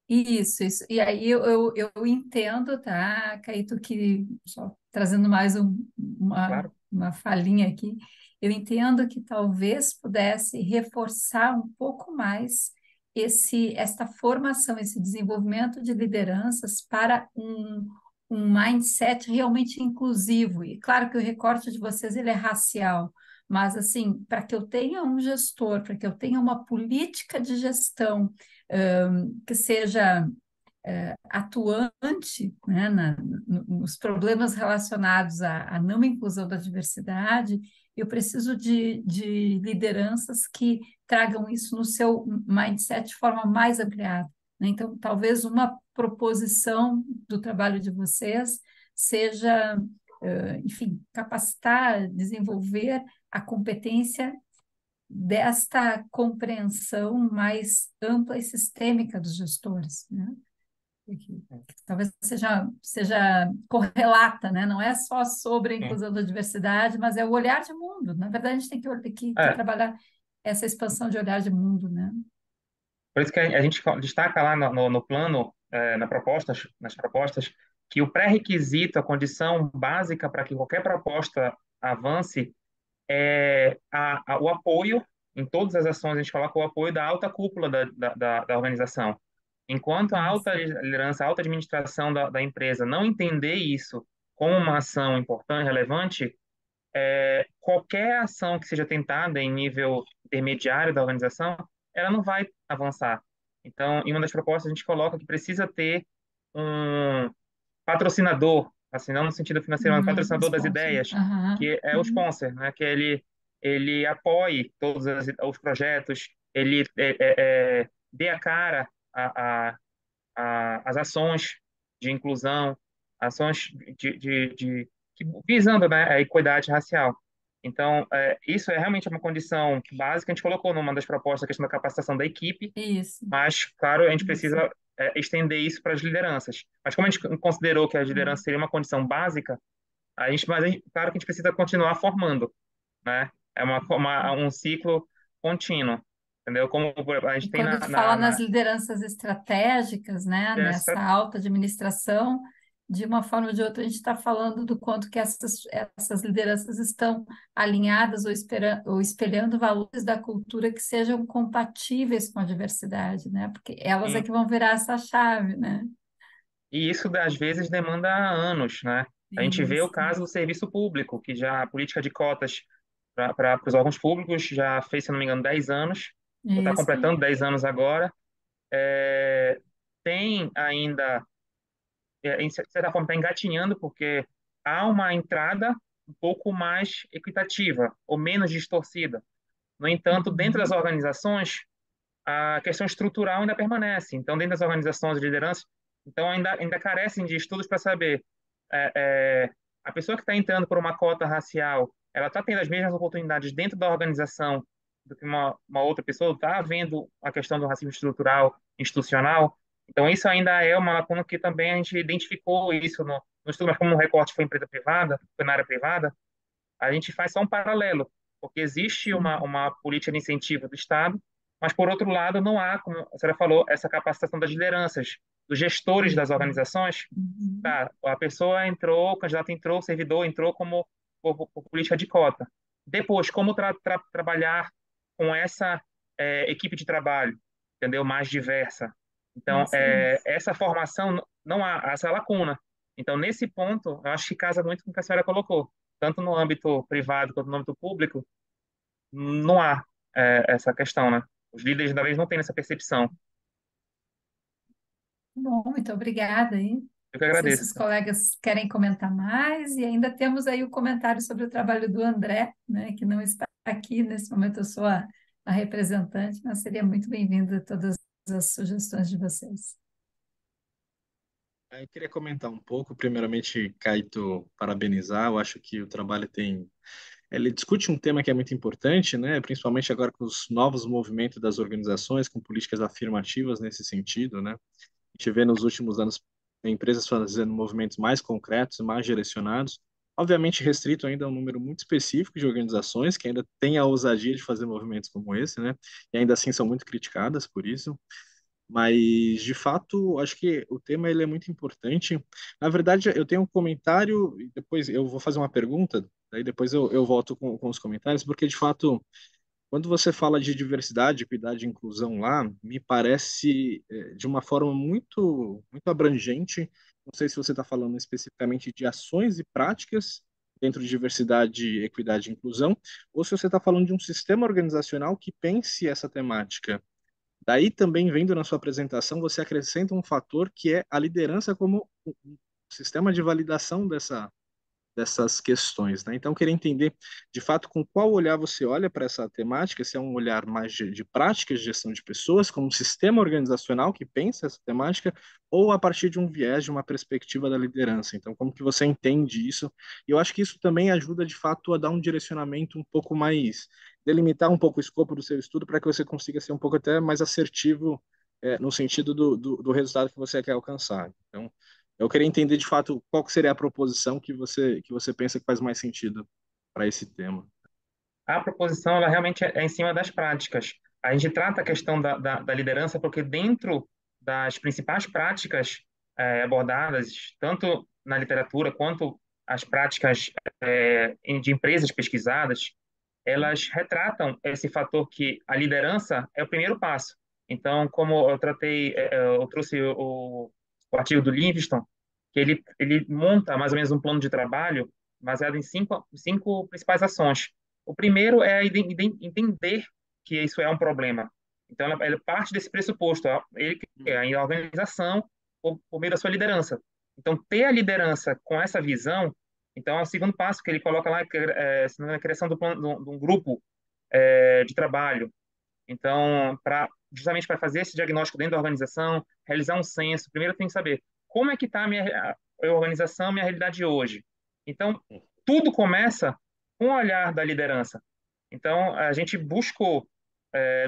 Isso. E aí eu entendo, tá, Caíto, que só trazendo mais Claro. uma falinha aqui, eu entendo que talvez pudesse reforçar um pouco mais esta formação, esse desenvolvimento de lideranças para um mindset realmente inclusivo. E claro que o recorte de vocês ele é racial, mas assim, para que eu tenha um gestor, para que eu tenha uma política de gestão que seja atuante, né, nos problemas relacionados à não inclusão da diversidade, eu preciso de lideranças que tragam isso no seu mindset de forma mais ampliada, né? Então, talvez uma proposição do trabalho de vocês seja, enfim, capacitar, desenvolver a competência desta compreensão mais ampla e sistêmica dos gestores, né? Que talvez seja correlata, né? Não é só sobre a Sim. inclusão da diversidade, mas é o olhar de mundo. Na verdade, a gente tem que É, trabalhar essa expansão de olhar de mundo, né? por isso que a gente destaca lá no plano, nas propostas, que o pré-requisito, a condição básica para que qualquer proposta avance o apoio, em todas as ações a gente coloca o apoio da alta cúpula da organização. Enquanto a Isso. alta liderança, a alta administração da empresa não entender isso como uma ação importante, relevante, qualquer ação que seja tentada em nível intermediário da organização, ela não vai avançar. Então, em uma das propostas, a gente coloca que precisa ter um patrocinador, assim, não no sentido financeiro, mas um patrocinador das Sponsor. ideias, Aham. que é o sponsor, né? Que ele apoie todos os projetos, ele dê a cara às ações de inclusão, ações visando, né, a equidade racial. Então, isso é realmente uma condição básica. A gente colocou numa das propostas a questão da capacitação da equipe, Isso. mas, claro, a gente Isso. precisa estender isso para as lideranças. Mas como a gente considerou que a liderança seria uma condição básica, claro que a gente precisa continuar formando, né? É um ciclo contínuo. entendeu? Como a gente E tem quando fala nas lideranças estratégicas, né, nessa alta administração, de uma forma ou de outra, a gente está falando do quanto que essas lideranças estão alinhadas ou espelhando valores da cultura que sejam compatíveis com a diversidade, né? Porque elas é sim, que vão virar essa chave, né? e isso às vezes demanda anos, né? A gente vê o Isso, caso do serviço público, que já a política de cotas para os órgãos públicos já fez, se não me engano, 10 anos, ou está isso. completando 10 anos agora. É, tem ainda, de certa forma, está engatinhando, porque há uma entrada um pouco mais equitativa, ou menos distorcida. No entanto, dentro das Uhum. organizações, a questão estrutural ainda permanece. Então, dentro das organizações de liderança, então ainda carecem de estudos para saber é, é, a pessoa que está entrando por uma cota racial, ela está tendo as mesmas oportunidades dentro da organização do que uma outra pessoa, está havendo a questão do racismo estrutural, institucional. Então, isso ainda é uma lacuna que também a gente identificou isso no estudo, mas como o recorte foi empresa privada, foi na área privada, a gente faz só um paralelo, porque existe Sim. uma política de incentivo do Estado, mas, por outro lado, não há, como a senhora falou, essa capacitação das lideranças, dos gestores das Isso. organizações. Uhum. Tá, a pessoa entrou, o candidato entrou, o servidor entrou como por política de cota. Depois, como trabalhar com essa equipe de trabalho, entendeu? Mais diversa. Então, Isso aí. essa formação não há essa lacuna. Então, nesse ponto, eu acho que casa muito com o que a senhora colocou. Tanto no âmbito privado quanto no âmbito público, não há essa questão, né? Os líderes, da vez, não têm essa percepção. Bom, muito obrigada aí. Não Eu que sei se agradeço. os colegas querem comentar mais, e ainda temos aí o comentário sobre o trabalho do André, né, que não está aqui nesse momento, eu sou a representante, mas seria muito bem-vinda todas as sugestões de vocês. Eu queria comentar um pouco, primeiramente, Caito, parabenizar, eu acho que o trabalho tem... Ele discute um tema que é muito importante, né? Principalmente agora com os novos movimentos das organizações, com políticas afirmativas nesse sentido, né? A gente vê nos últimos anos empresas fazendo movimentos mais concretos, mais direcionados, obviamente restrito ainda a um número muito específico de organizações que ainda têm a ousadia de fazer movimentos como esse, né? E ainda assim são muito criticadas por isso. Mas, de fato, acho que o tema ele é muito importante. Na verdade, eu tenho um comentário e depois eu vou fazer uma pergunta, daí depois eu volto com os comentários, porque, de fato, quando você fala de diversidade, equidade e inclusão lá, me parece de uma forma muito abrangente. Não sei se você está falando especificamente de ações e práticas dentro de diversidade, equidade e inclusão, ou se você está falando de um sistema organizacional que pense essa temática. Daí também, vendo na sua apresentação, você acrescenta um fator que é a liderança como um sistema de validação dessas questões, né? Então, eu queria entender, de fato, com qual olhar você olha para essa temática, se é um olhar mais de práticas de gestão de pessoas, como um sistema organizacional que pensa essa temática, ou a partir de um viés, de uma perspectiva da liderança. Então, como que você entende isso? E eu acho que isso também ajuda, de fato, a dar um direcionamento um pouco mais, delimitar um pouco o escopo do seu estudo para que você consiga ser um pouco até mais assertivo, no sentido do resultado que você quer alcançar. Então, eu queria entender de fato qual que seria a proposição que você pensa que faz mais sentido para esse tema. A proposição, ela realmente é em cima das práticas. A gente trata a questão da liderança porque dentro das principais práticas abordadas, tanto na literatura quanto as práticas de empresas pesquisadas, elas retratam esse fator que a liderança é o primeiro passo. Então, como eu tratei, eu trouxe o artigo do Livingston, que ele monta mais ou menos um plano de trabalho baseado em cinco principais ações. O primeiro é entender que isso é um problema. Então, ela parte desse pressuposto, ó, ele que é a organização por meio da sua liderança. Então, ter a liderança com essa visão, então, é o segundo passo que ele coloca lá, que é a criação de um grupo de trabalho. Então, justamente para fazer esse diagnóstico dentro da organização, realizar um censo, primeiro tem que saber como é que está a organização, a minha realidade hoje. Então, tudo começa com o olhar da liderança. Então, a gente buscou,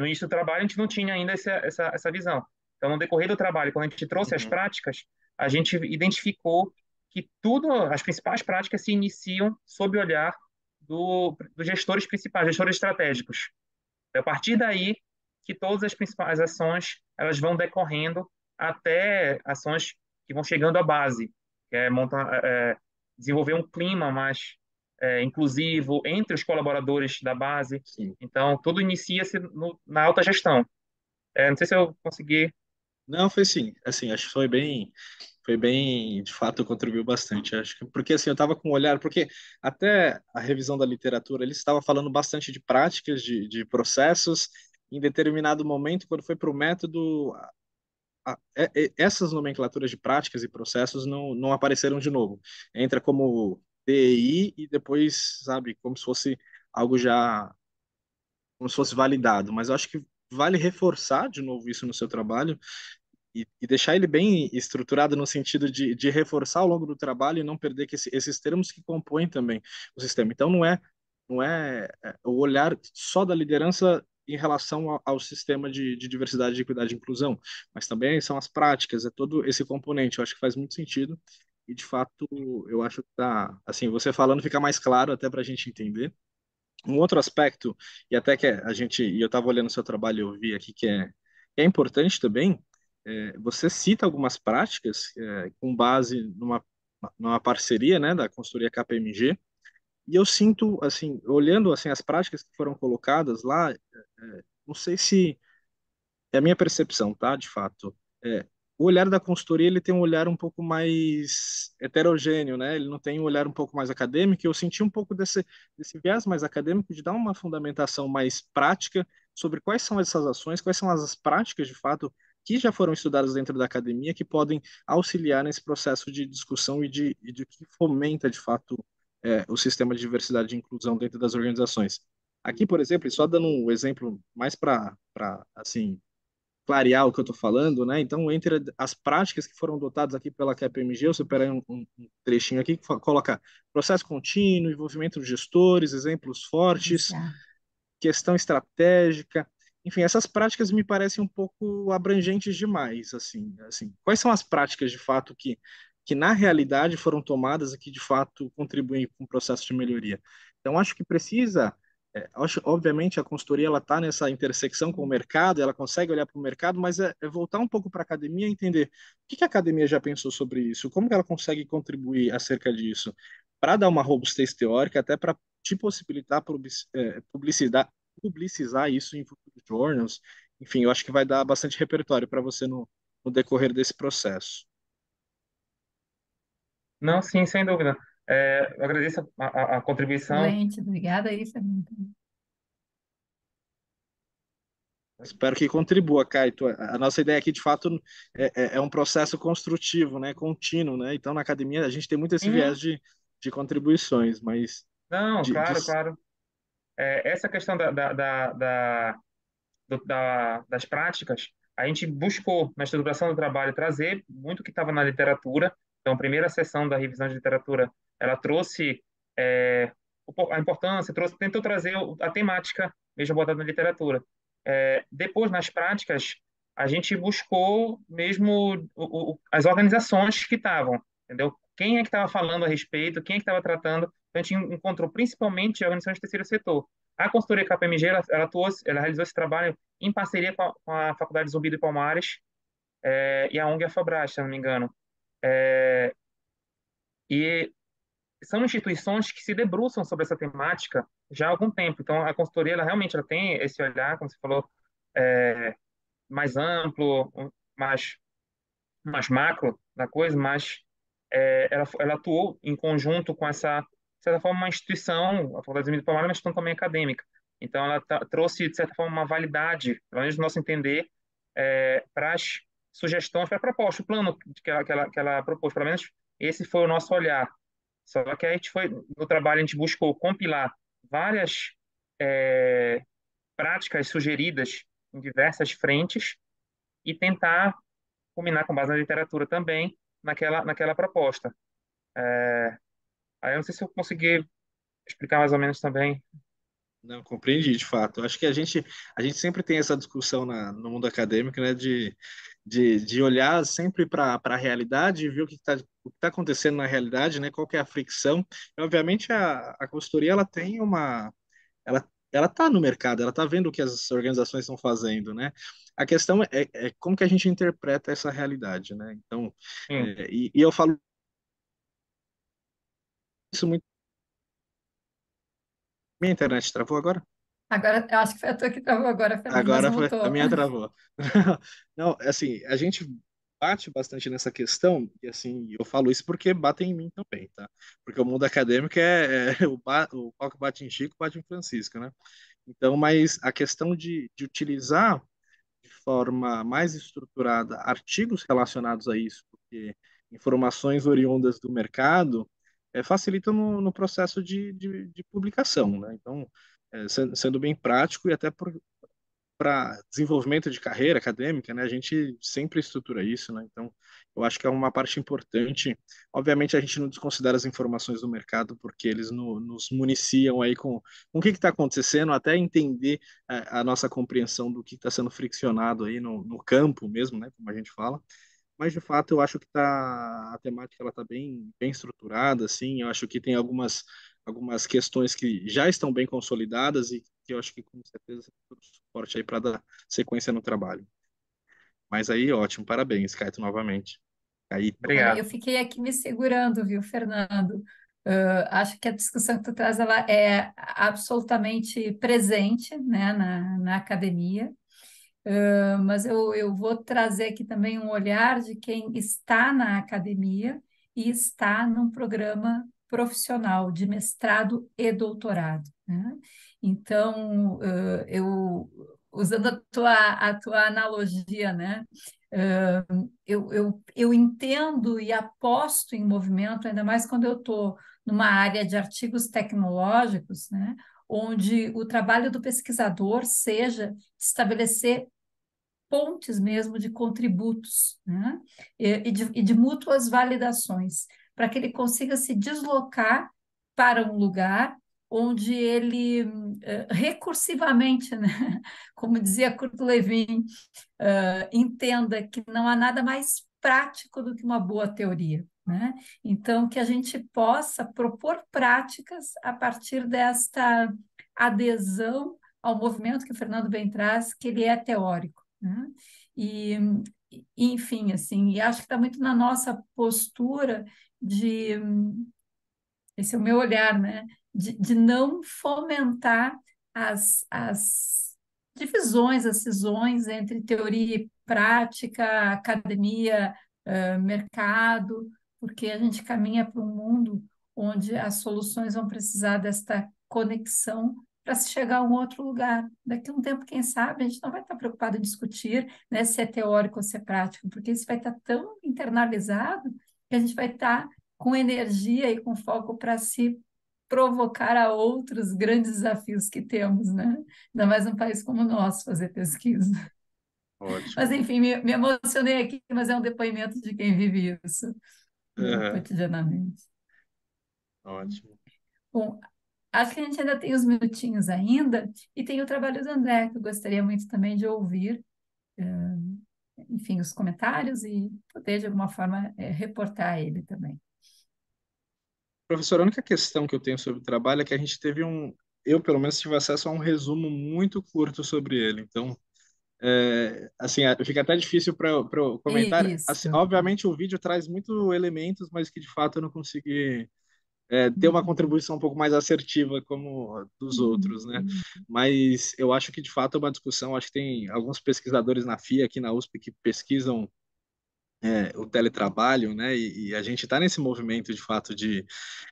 no início do trabalho, a gente não tinha ainda essa visão. Então, no decorrer do trabalho, quando a gente trouxe as Uhum. práticas, a gente identificou que as principais práticas se iniciam sob o olhar dos gestores principais, gestores estratégicos. A partir daí que todas as principais ações elas vão decorrendo até ações que vão chegando à base, que é montar, desenvolver um clima mais inclusivo entre os colaboradores da base. Sim. Então, tudo inicia-se na alta gestão. Não sei se eu consegui. Não, foi sim. Assim, acho que foi bem, de fato, contribuiu bastante. Acho que, porque assim, eu estava com um olhar, porque até a revisão da literatura, ele estava falando bastante de práticas, de processos. Em determinado momento, quando foi para o método, essas nomenclaturas de práticas e processos não apareceram de novo. Entra como DEI e depois, sabe, como se fosse algo já, como se fosse validado. Mas eu acho que vale reforçar de novo isso no seu trabalho e deixar ele bem estruturado no sentido de reforçar ao longo do trabalho e não perder que esses termos que compõem também o sistema. Então, não é o olhar só da liderança em relação ao sistema de diversidade, equidade e inclusão, mas também são as práticas, é todo esse componente. Eu acho que faz muito sentido e, de fato, eu acho que tá, assim, você falando fica mais claro até para a gente entender. Um outro aspecto, e até que e eu estava olhando o seu trabalho e eu vi aqui que é importante também, você cita algumas práticas com base numa parceria, né, da consultoria KPMG, e eu sinto, assim, olhando assim as práticas que foram colocadas lá, não sei se é a minha percepção, tá? De fato. O olhar da consultoria, ele tem um olhar um pouco mais heterogêneo, né? Ele não tem um olhar um pouco mais acadêmico. Eu senti um pouco desse viés mais acadêmico de dar uma fundamentação mais prática sobre quais são essas ações, quais são as práticas, de fato, que já foram estudadas dentro da academia, que podem auxiliar nesse processo de discussão e de que fomenta, de fato, o sistema de diversidade e inclusão dentro das organizações. Aqui, por exemplo, e só dando um exemplo mais para assim, clarear o que eu estou falando, né? Então, entre as práticas que foram adotadas aqui pela KPMG, eu separei um trechinho aqui que coloca processo contínuo, envolvimento dos gestores, exemplos fortes, Iniciar. questão estratégica. Enfim, essas práticas me parecem um pouco abrangentes demais, assim. Quais são as práticas, de fato, que na realidade foram tomadas e que, de fato, contribuem com o processo de melhoria? Então, acho que precisa obviamente a consultoria ela está nessa intersecção com o mercado, ela consegue olhar para o mercado, mas é voltar um pouco para a academia e entender o que a academia já pensou sobre isso, como que ela consegue contribuir acerca disso, para dar uma robustez teórica, até para te possibilitar publicizar isso em futuros journals. Enfim, eu acho que vai dar bastante repertório para você no decorrer desse processo. Não, sim, sem dúvida. Eu agradeço a contribuição. Excelente, obrigada aí, Fernanda. Espero que contribua, Caio. A nossa ideia aqui, de fato, é um processo construtivo, né, contínuo, né? Então, na academia, a gente tem muito esse Sim, viés de contribuições, mas não, de, de, claro, claro. Essa questão das práticas, a gente buscou, na estruturação do trabalho, trazer muito o que estava na literatura. Então, a primeira sessão da revisão de literatura, ela trouxe a importância, tentou trazer a temática mesmo botada na literatura. Depois, nas práticas, a gente buscou mesmo as organizações que estavam, entendeu? Quem é que estava falando a respeito, quem é que estava tratando. Então, a gente encontrou principalmente organizações de terceiro setor. A consultoria KPMG, ela realizou esse trabalho em parceria com a Faculdade Zumbi de Palmares e a ONG Afabras, se não me engano. E são instituições que se debruçam sobre essa temática já há algum tempo. Então, a consultoria, ela realmente ela tem esse olhar, como você falou, mais amplo, mais macro da coisa, mas ela atuou em conjunto com essa, de certa forma, uma instituição, a Faculdade de Palmares, é uma instituição também acadêmica. Então, ela trouxe, de certa forma, uma validade, pelo menos do nosso entender, para as sugestões, para a proposta, o plano que ela propôs, pelo menos esse foi o nosso olhar. Só que a gente foi, no trabalho, a gente buscou compilar várias é, práticas sugeridas em diversas frentes e tentar combinar com base na literatura também naquela proposta. Aí eu não sei se eu consegui explicar mais ou menos também. não compreendi, de fato. Acho que a gente sempre tem essa discussão no mundo acadêmico, né, de olhar sempre para a realidade e ver o que tá acontecendo na realidade, né, qual que é a fricção. E, obviamente, a consultoria, ela tem ela está no mercado, ela está vendo o que as organizações estão fazendo, né? A questão é como que a gente interpreta essa realidade, né? Então, Sim. e eu falo isso muito. Minha internet travou agora? Agora, eu acho que foi a tua que travou agora, Fernando, mas Agora foi, a voltou. minha travou. Não, assim, a gente bate bastante nessa questão, e assim, eu falo isso porque batem em mim também, tá? Porque o mundo acadêmico o pau que bate em Chico, bate em Francisco, né? Então, mas a questão de utilizar de forma mais estruturada artigos relacionados a isso, porque informações oriundas do mercado facilitam no processo de publicação, né? Então, sendo bem prático e até para desenvolvimento de carreira acadêmica, né? A gente sempre estrutura isso, né? Então, eu acho que é uma parte importante. Obviamente, a gente não desconsidera as informações do mercado, porque eles nos municiam aí com o que está acontecendo, até entender a nossa compreensão do que está sendo friccionado aí no campo mesmo, né? Como a gente fala. Mas, de fato, eu acho que a temática ela está bem estruturada, assim. Eu acho que tem algumas questões que já estão bem consolidadas e que eu acho que, com certeza, tem todo o suporte aí para dar sequência no trabalho. Mas aí, ótimo, parabéns, Caio, novamente. Caíto. Olha, Obrigado. eu fiquei aqui me segurando, viu, Fernando? Acho que a discussão que tu traz ela é absolutamente presente, né, na academia. Mas eu vou trazer aqui também um olhar de quem está na academia e está num programa profissional de mestrado e doutorado, né? Então, usando a tua analogia, né? Eu entendo e aposto em movimento, ainda mais quando eu estou numa área de artigos tecnológicos, né? Onde o trabalho do pesquisador seja estabelecer pontes mesmo de contributos, né? E de mútuas validações, para que ele consiga se deslocar para um lugar onde ele recursivamente, né? Como dizia Kurt Lewin, entenda que não há nada mais prático do que uma boa teoria, né? Então, que a gente possa propor práticas a partir desta adesão ao movimento que o Fernando bem traz, que ele é teórico, né? E, enfim, assim, e acho que está muito na nossa postura de, esse é o meu olhar, né? De não fomentar as divisões, as cisões entre teoria e prática, academia, mercado, porque a gente caminha para um mundo onde as soluções vão precisar desta conexão para se chegar a um outro lugar. Daqui a um tempo, quem sabe, a gente não vai estar preocupado em discutir, né, se é teórico ou se é prático, porque isso vai estar tão internalizado que a gente vai estar com energia e com foco para se provocar a outros grandes desafios que temos, né? Ainda mais um país como o nosso, fazer pesquisa. Mas, Ótimo. enfim, me emocionei aqui, mas é um depoimento de quem vive isso, Aham, cotidianamente. ótimo. Bom, acho que a gente ainda tem uns minutinhos ainda, e tem o trabalho do André, que eu gostaria muito também de ouvir, enfim, os comentários e poder, de alguma forma, reportar ele também. Professor, a única questão que eu tenho sobre o trabalho é que a gente teve eu pelo menos tive acesso a um resumo muito curto sobre ele. Então, assim, fica até difícil para eu comentar. Assim, Isso. obviamente, o vídeo traz muitos elementos, mas que de fato eu não consegui ter uma contribuição um pouco mais assertiva como dos outros, né? Mas eu acho que de fato é uma discussão. Acho que tem alguns pesquisadores na FIA aqui na USP que pesquisam o teletrabalho, né? E a gente está nesse movimento de fato de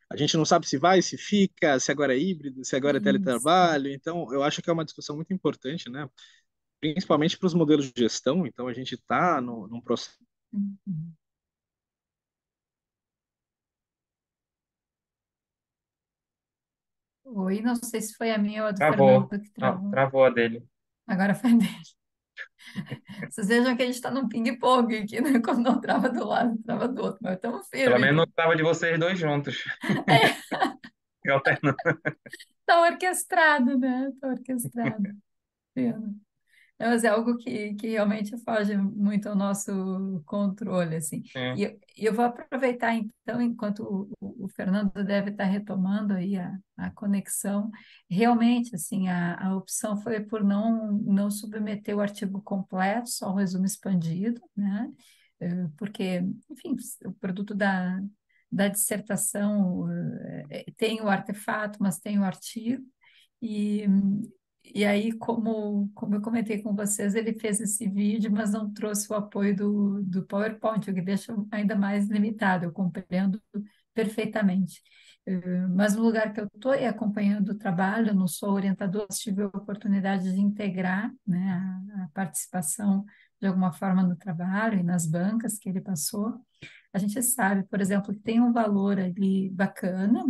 a gente não sabe se vai, se fica, se agora é híbrido, se agora é Isso. teletrabalho. Então, eu acho que é uma discussão muito importante, né? Principalmente para os modelos de gestão. Então, a gente está num processo. Uhum. Oi, não sei se foi a minha ou a do Fernando Travou. que Não, travou. travou a dele. Agora foi a dele. Vocês vejam que a gente está num ping-pong aqui, né? Quando não trava do lado, trava do outro. Mas estamos Pelo firmes menos não aqui. tava de vocês dois juntos. Alternando. Está orquestrado, né? Está orquestrado. Pena. Não, mas é algo que realmente foge muito ao nosso controle, assim. Sim, E eu vou aproveitar, então, enquanto o Fernando deve estar retomando aí a conexão, realmente, assim, a opção foi por não submeter o artigo completo, só o resumo expandido, né? Porque, enfim, o produto da dissertação tem o artefato, mas tem o artigo, e, e aí, como eu comentei com vocês, ele fez esse vídeo, mas não trouxe o apoio do PowerPoint, o que deixa ainda mais limitado, eu compreendo perfeitamente. Mas no lugar que eu estou e acompanhando o trabalho, eu não sou orientadora, tive a oportunidade de integrar, né, a participação de alguma forma no trabalho e nas bancas que ele passou. A gente sabe, por exemplo, que tem um valor ali bacana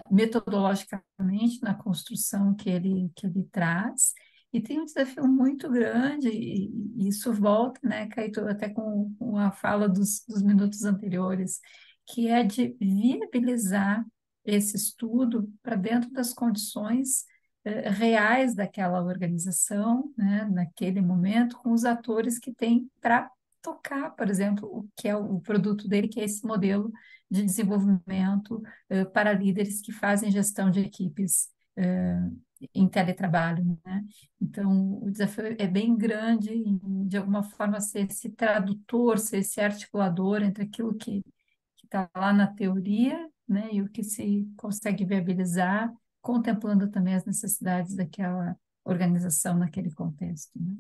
metodologicamente na construção que ele traz, e tem um desafio muito grande, e isso volta, né, Caíto, até com a fala dos minutos anteriores, que é de viabilizar esse estudo para dentro das condições reais daquela organização, né, naquele momento, com os atores que tem para tocar, por exemplo, o que é o produto dele, que é esse modelo de desenvolvimento para líderes que fazem gestão de equipes em teletrabalho, né? Então, o desafio é bem grande em, de alguma forma, ser esse tradutor, ser esse articulador entre aquilo que está lá na teoria, né, e o que se consegue viabilizar, contemplando também as necessidades daquela organização naquele contexto, né?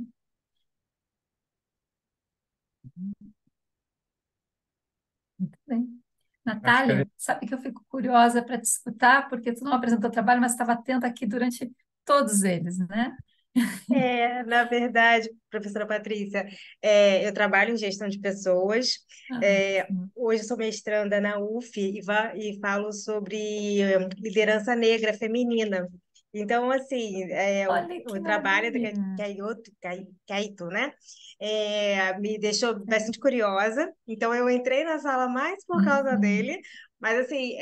Muito bem. acho que a Natália, gente sabe que eu fico curiosa para te escutar, porque tu não apresentou trabalho, mas estava atenta aqui durante todos eles, né? Na verdade, professora Patrícia, eu trabalho em gestão de pessoas. Ah, sim. Hoje eu sou mestranda na UF e falo sobre liderança negra feminina. Então, assim, Olha que o trabalho maravilha. Caíto, né? Me deixou bastante curiosa. Então, eu entrei na sala mais por causa Uhum. dele. Mas, assim,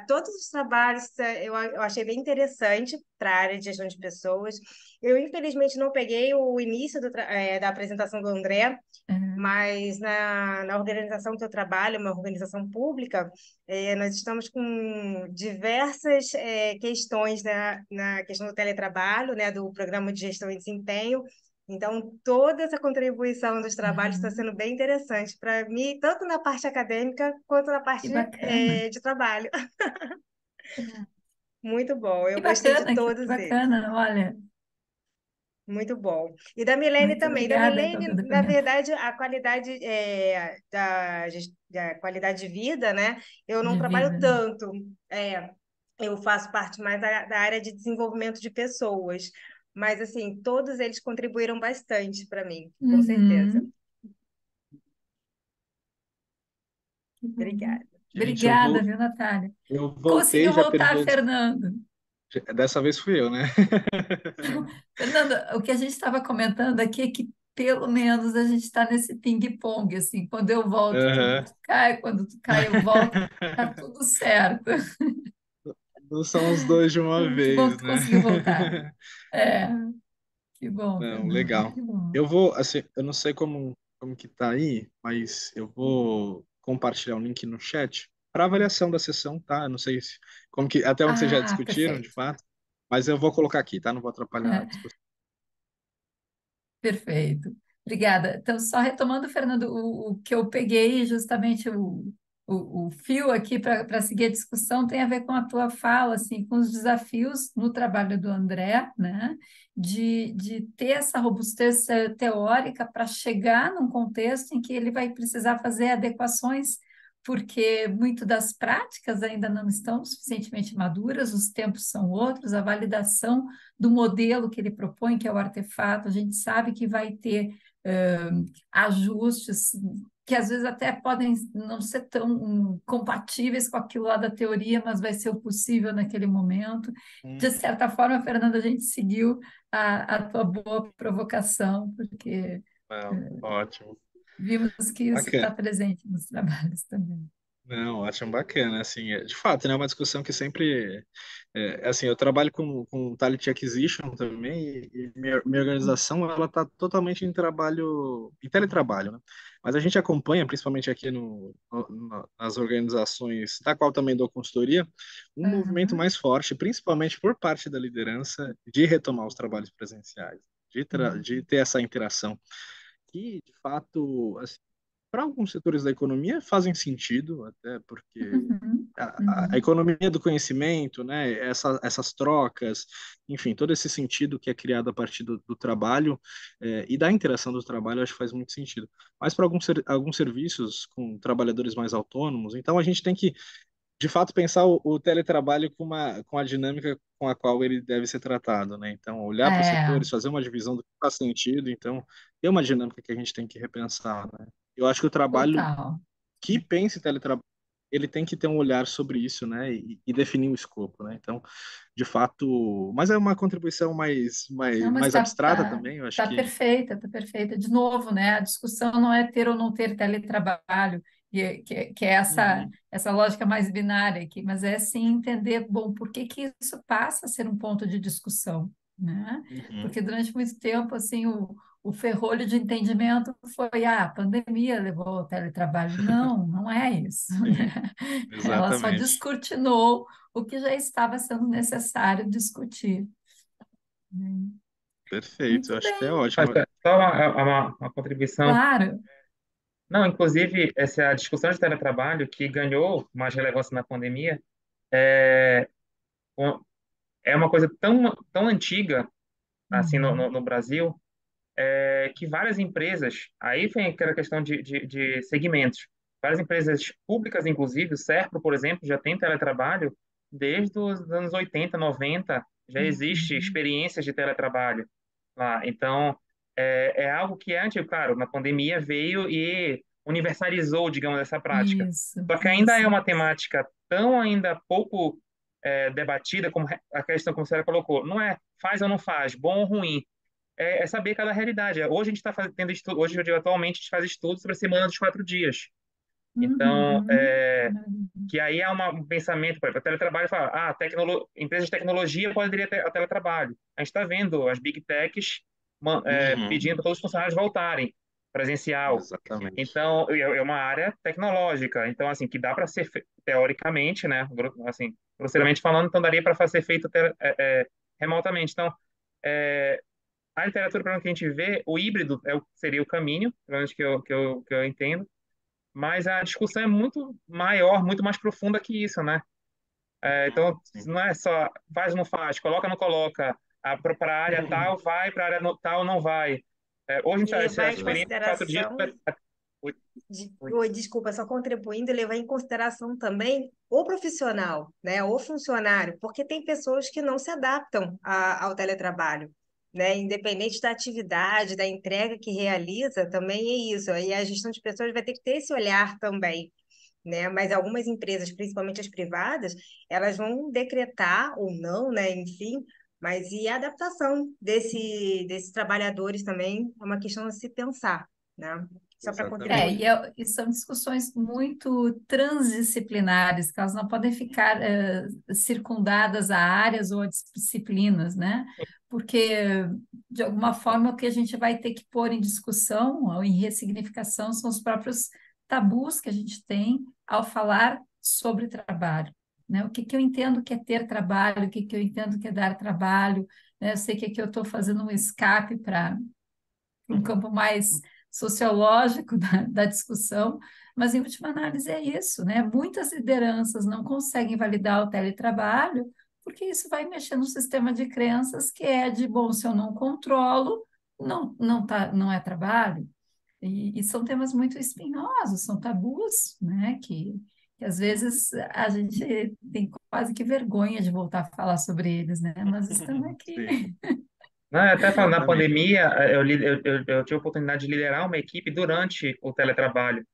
todos os trabalhos eu achei bem interessante para a área de gestão de pessoas. Eu, infelizmente, não peguei o início da apresentação do André, É, mas na organização que eu trabalho, uma organização pública, nós estamos com diversas questões na questão do teletrabalho, né, do programa de gestão e desempenho. Então, toda essa contribuição dos trabalhos está aham. sendo bem interessante para mim, tanto na parte acadêmica quanto na Que parte bacana. de trabalho. É. Muito bom, eu Que gostei de bacana, que todos eles. bacana. Olha, Muito bom. E da Milene muito também. Da obrigada pelo teu Milene, na depoimento verdade, a qualidade da qualidade de vida, né? Eu não de trabalho vida. tanto. Eu faço parte mais da área de desenvolvimento de pessoas. Mas, assim, todos eles contribuíram bastante para mim, com certeza. Uhum. Que bom. Obrigada. Gente, Obrigada, viu, Natália? eu voltei, Conseguiu já voltar, perdi. Fernando. Dessa vez fui eu, né? Fernando, o que a gente estava comentando aqui é que pelo menos a gente está nesse ping-pong, assim, quando eu volto, tu Aham. cai, quando tu cai, eu volto, tá tudo certo. Não são os dois de uma Que bom vez, que tu né? conseguiu voltar. É, que bom, Não, Fernando, legal. que bom. Eu vou, assim, eu não sei como que tá aí, mas eu vou compartilhar o link no chat para avaliação da sessão, tá? Eu não sei como que, até onde vocês já Ah, discutiram, de perfeito. fato, mas eu vou colocar aqui, tá? Não vou atrapalhar a É, discussão. perfeito. Obrigada. Então, só retomando, Fernando, o que eu peguei justamente o fio aqui para seguir a discussão tem a ver com a tua fala, assim, com os desafios no trabalho do André, né? De ter essa robustez teórica para chegar num contexto em que ele vai precisar fazer adequações, porque muito das práticas ainda não estão suficientemente maduras, os tempos são outros, a validação do modelo que ele propõe, que é o artefato, a gente sabe que vai ter ajustes que às vezes até podem não ser tão compatíveis com aquilo lá da teoria, mas vai ser o possível naquele momento. De Hum, certa forma, Fernanda, a gente seguiu a tua boa provocação, porque não, ótimo. vimos que isso está Bacana. presente nos trabalhos também. Não, ótimo, bacana, assim, de fato, né, é uma discussão que sempre, assim, eu trabalho com Talent Acquisition também, e minha organização, ela está totalmente em teletrabalho, né, mas a gente acompanha, principalmente aqui nas organizações, da qual também dou consultoria, um movimento Aham. mais forte, principalmente por parte da liderança, de retomar os trabalhos presenciais, de ter essa interação, que, de fato, assim, para alguns setores da economia fazem sentido, até porque Uhum. a Uhum. economia do conhecimento, né, essas trocas, enfim, todo esse sentido que é criado a partir do trabalho e da interação do trabalho, acho que faz muito sentido. Mas para alguns serviços com trabalhadores mais autônomos, então a gente tem que, de fato, pensar o teletrabalho com a dinâmica com a qual ele deve ser tratado, né? Então, olhar para os É, setores, fazer uma divisão do que faz sentido, então, é uma dinâmica que a gente tem que repensar, né? Eu acho que o trabalho total. que pensa em teletrabalho, ele tem que ter um olhar sobre isso, né? E definir o escopo, né? Então, de fato, mas é uma contribuição Não, mas mais abstrata também, eu acho tá que. perfeita, tá perfeita. De novo, né? A discussão não é ter ou não ter teletrabalho, que é Uhum, essa lógica mais binária aqui, mas é sim entender, bom, por que que isso passa a ser um ponto de discussão, né? uhum, Porque durante muito tempo, assim, o ferrolho de entendimento foi, a pandemia levou ao teletrabalho. Não, não é isso, sim, né? Ela só exatamente. descortinou o que já estava sendo necessário discutir, né? Perfeito, eu Muito acho que é bem, Mas, ótimo. só uma contribuição. claro. Não, inclusive, essa discussão de teletrabalho que ganhou mais relevância na pandemia é, um- é uma coisa tão antiga, assim, Uhum. no Brasil, que várias empresas, aí vem aquela questão de segmentos, várias empresas públicas, inclusive, o Serpro, por exemplo, já tem teletrabalho desde os anos 80, 90, já existe Uhum. experiências de teletrabalho lá. Então, é algo que é antigo, claro, na pandemia veio e universalizou, digamos, essa prática. Isso, Só que ainda é isso. uma temática tão ainda pouco debatida como a questão como você colocou. Não é faz ou não faz, bom ou ruim, é saber cada realidade. Hoje a gente está tendo estudo, hoje atualmente a gente faz estudos sobre a semana dos 4 dias. Então, Uhum. que aí é um pensamento, por exemplo, o teletrabalho fala, empresas de tecnologia poderiam ter o teletrabalho. A gente está vendo as big techs Uhum, pedindo para todos os funcionários voltarem presencial. exatamente. Então, é uma área tecnológica. Então, assim, que dá para ser, teoricamente, né, assim, grosseiramente falando, então daria para ser feito remotamente. Então, é, a literatura, para que a gente vê, o híbrido seria o caminho, pelo menos que eu entendo, mas a discussão é muito maior, muito mais profunda que isso, né? Então, Sim. não é só faz ou não faz, coloca ou não coloca, para a área tal vai, para a área tal não vai. Hoje E a levar em experiência de 4 dias. consideração, Oi, oi. oi, desculpa, só contribuindo, levar em consideração também o profissional, né, o funcionário, porque tem pessoas que não se adaptam ao teletrabalho, né, independente da atividade, da entrega que realiza, também é isso. E a gestão de pessoas vai ter que ter esse olhar também, né? Mas algumas empresas, principalmente as privadas, elas vão decretar ou não, né? Enfim, mas e a adaptação desses trabalhadores também é uma questão a se pensar, né? Só para Exatamente. contribuir. E são discussões muito transdisciplinares, que elas não podem ficar circundadas a áreas ou a disciplinas, né? Porque, de alguma forma, o que a gente vai ter que pôr em discussão ou em ressignificação são os próprios tabus que a gente tem ao falar sobre trabalho, né? O que que eu entendo que é ter trabalho, o que que eu entendo que é dar trabalho, né? Eu sei que aqui eu estou fazendo um escape para um campo mais sociológico da discussão, mas em última análise é isso, né? Muitas lideranças não conseguem validar o teletrabalho porque isso vai mexer no sistema de crenças que é de, bom, se eu não controlo, não é trabalho. E são temas muito espinhosos, são tabus, né? Que às vezes a gente tem quase que vergonha de voltar a falar sobre eles, né? Mas estão aqui. Sim, Não, até falando na exatamente. pandemia, eu tive a oportunidade de liderar uma equipe durante o teletrabalho.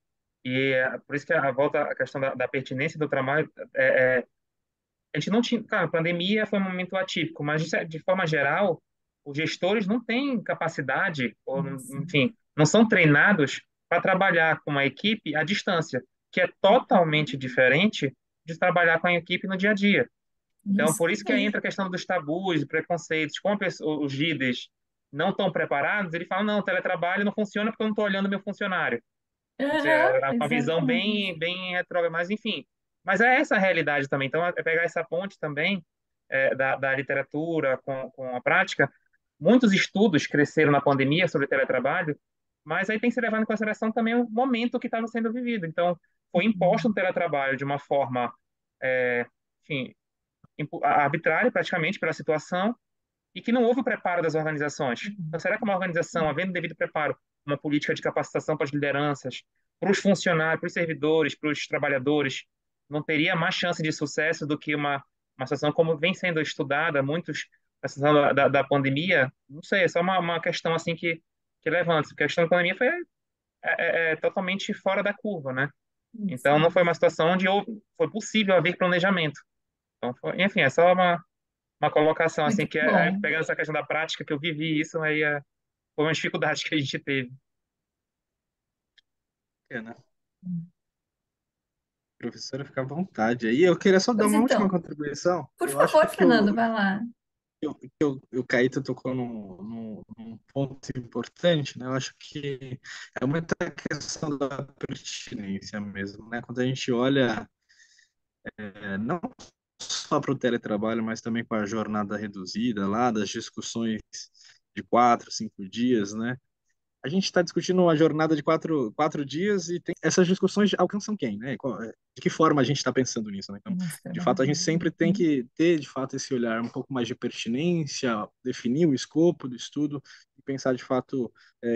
E por isso que a volta à questão da pertinência do trabalho, a gente não tinha, cara, a pandemia foi um momento atípico, mas de forma geral, os gestores não têm capacidade, ou, Isso. enfim, não são treinados para trabalhar com uma equipe à distância. que é totalmente diferente de trabalhar com a equipe no dia a dia. Então, Isso por isso que aí aí. entra a questão dos tabus e preconceitos. Como os líderes não estão preparados, ele fala, não, o teletrabalho não funciona porque eu não estou olhando meu funcionário. Quer dizer, Aham, é uma visão exatamente. bem retrógrada, mas enfim. Mas é essa a realidade também. Então, é pegar essa ponte também da literatura com a prática. Muitos estudos cresceram na pandemia sobre teletrabalho, mas aí tem que ser levado em consideração também o momento que estava sendo vivido. Então, foi imposto um teletrabalho de uma forma, enfim, arbitrária praticamente pela situação, e que não houve o preparo das organizações. Então, será que uma organização, havendo devido preparo, uma política de capacitação para as lideranças, para os funcionários, para os servidores, para os trabalhadores, não teria mais chance de sucesso do que uma situação como vem sendo estudada, muitos, a situação da pandemia? Não sei, é só uma questão assim que levanta. A questão da pandemia é totalmente fora da curva, né? Isso Então, não aí. foi uma situação onde foi possível haver planejamento. Então, enfim, é só uma colocação, assim, Muito que bom. pegando essa questão da prática, que eu vivi isso, aí foi uma dificuldade que a gente teve. Bacana. Professora, fica à vontade. Aí eu queria só dar Pois uma última então, contribuição. por Eu acho favor, que o, Fernando, vai lá. o Caíto tocou num ponto importante, né? Eu acho que é muita questão da pertinência mesmo, né? Quando a gente olha, não só para o teletrabalho, mas também com a jornada reduzida lá, das discussões de 4, 5 dias, né? A gente está discutindo uma jornada de quatro dias e tem essas discussões alcançam quem, né? De que forma a gente está pensando nisso, né? Então, Tem os de fato, a gente trabalhadores. sempre tem que ter, de fato, esse olhar um pouco mais de pertinência, definir o escopo do estudo e pensar, de fato,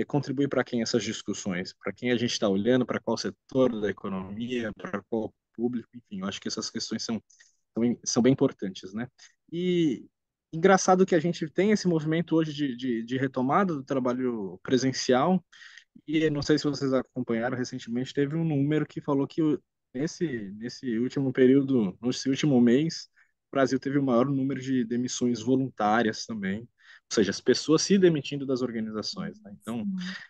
contribuir para quem essas discussões, para quem a gente está olhando, para qual setor da economia, para qual público, enfim, eu acho que essas questões são bem importantes, né? E engraçado que a gente tem esse movimento hoje de retomada do trabalho presencial, e não sei se vocês acompanharam recentemente, teve um número que falou que nesse último período, nesse último mês, o Brasil teve o maior número de demissões voluntárias também, ou seja, as pessoas se demitindo das organizações, né? Então,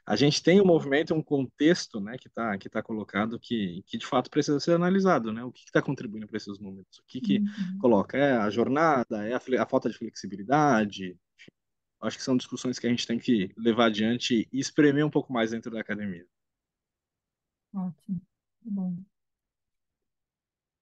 a gente tem um movimento, um contexto, né, que tá colocado que de fato precisa ser analisado, né? O que está contribuindo para esses números? O que Uhum. coloca? É a jornada? É a falta de flexibilidade? Acho que são discussões que a gente tem que levar adiante e espremer um pouco mais dentro da academia. Ótimo. Bom.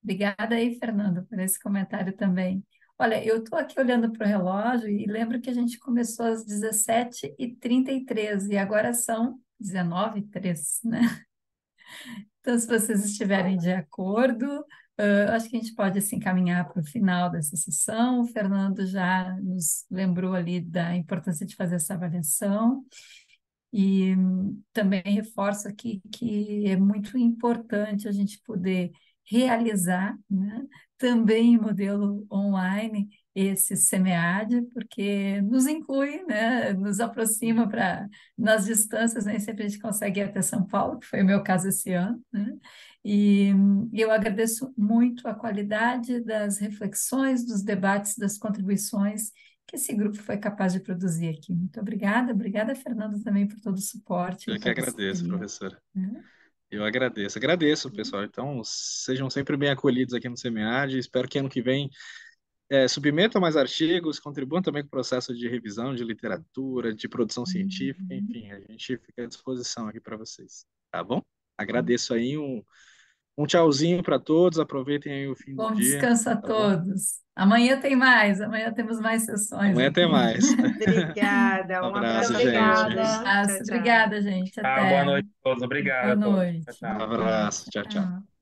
Obrigada aí, Fernando, por esse comentário também. Olha, eu estou aqui olhando para o relógio e lembro que a gente começou às 17h33 e agora são 19h03, né? Então, se vocês estiverem de acordo, acho que a gente pode assim, caminhar para o final dessa sessão. O Fernando já nos lembrou ali da importância de fazer essa avaliação. E também reforço aqui que é muito importante a gente poder realizar, né, também em modelo online esse SEMEAD, porque nos inclui, né, nos aproxima para nas distâncias, nem sempre a gente consegue ir até São Paulo, que foi o meu caso esse ano, né? E eu agradeço muito a qualidade das reflexões, dos debates, das contribuições que esse grupo foi capaz de produzir aqui. Muito obrigada. Obrigada, Fernando, também por todo o suporte e Eu que agradeço, parceria, professora. né? Eu agradeço. Agradeço, pessoal. Então, sejam sempre bem acolhidos aqui no SEMEAD. Espero que ano que vem submetam mais artigos, contribuam também com o processo de revisão de literatura, de produção científica, Uhum. enfim, a gente fica à disposição aqui para vocês, tá bom? Agradeço aí, um tchauzinho para todos, aproveitem aí o fim do Bom dia, descanso a tá bom? todos. Amanhã tem mais, amanhã temos mais sessões Amanhã tem aqui. mais. Obrigada, Um um Muito abraço, abraço a gente. obrigada. todos. Tchau, Abraço. tchau. Obrigada, gente. Boa Até. noite a todos. Boa Obrigado a todos. Tchau, noite. tchau. Um abraço, tchau, tchau. Tchau.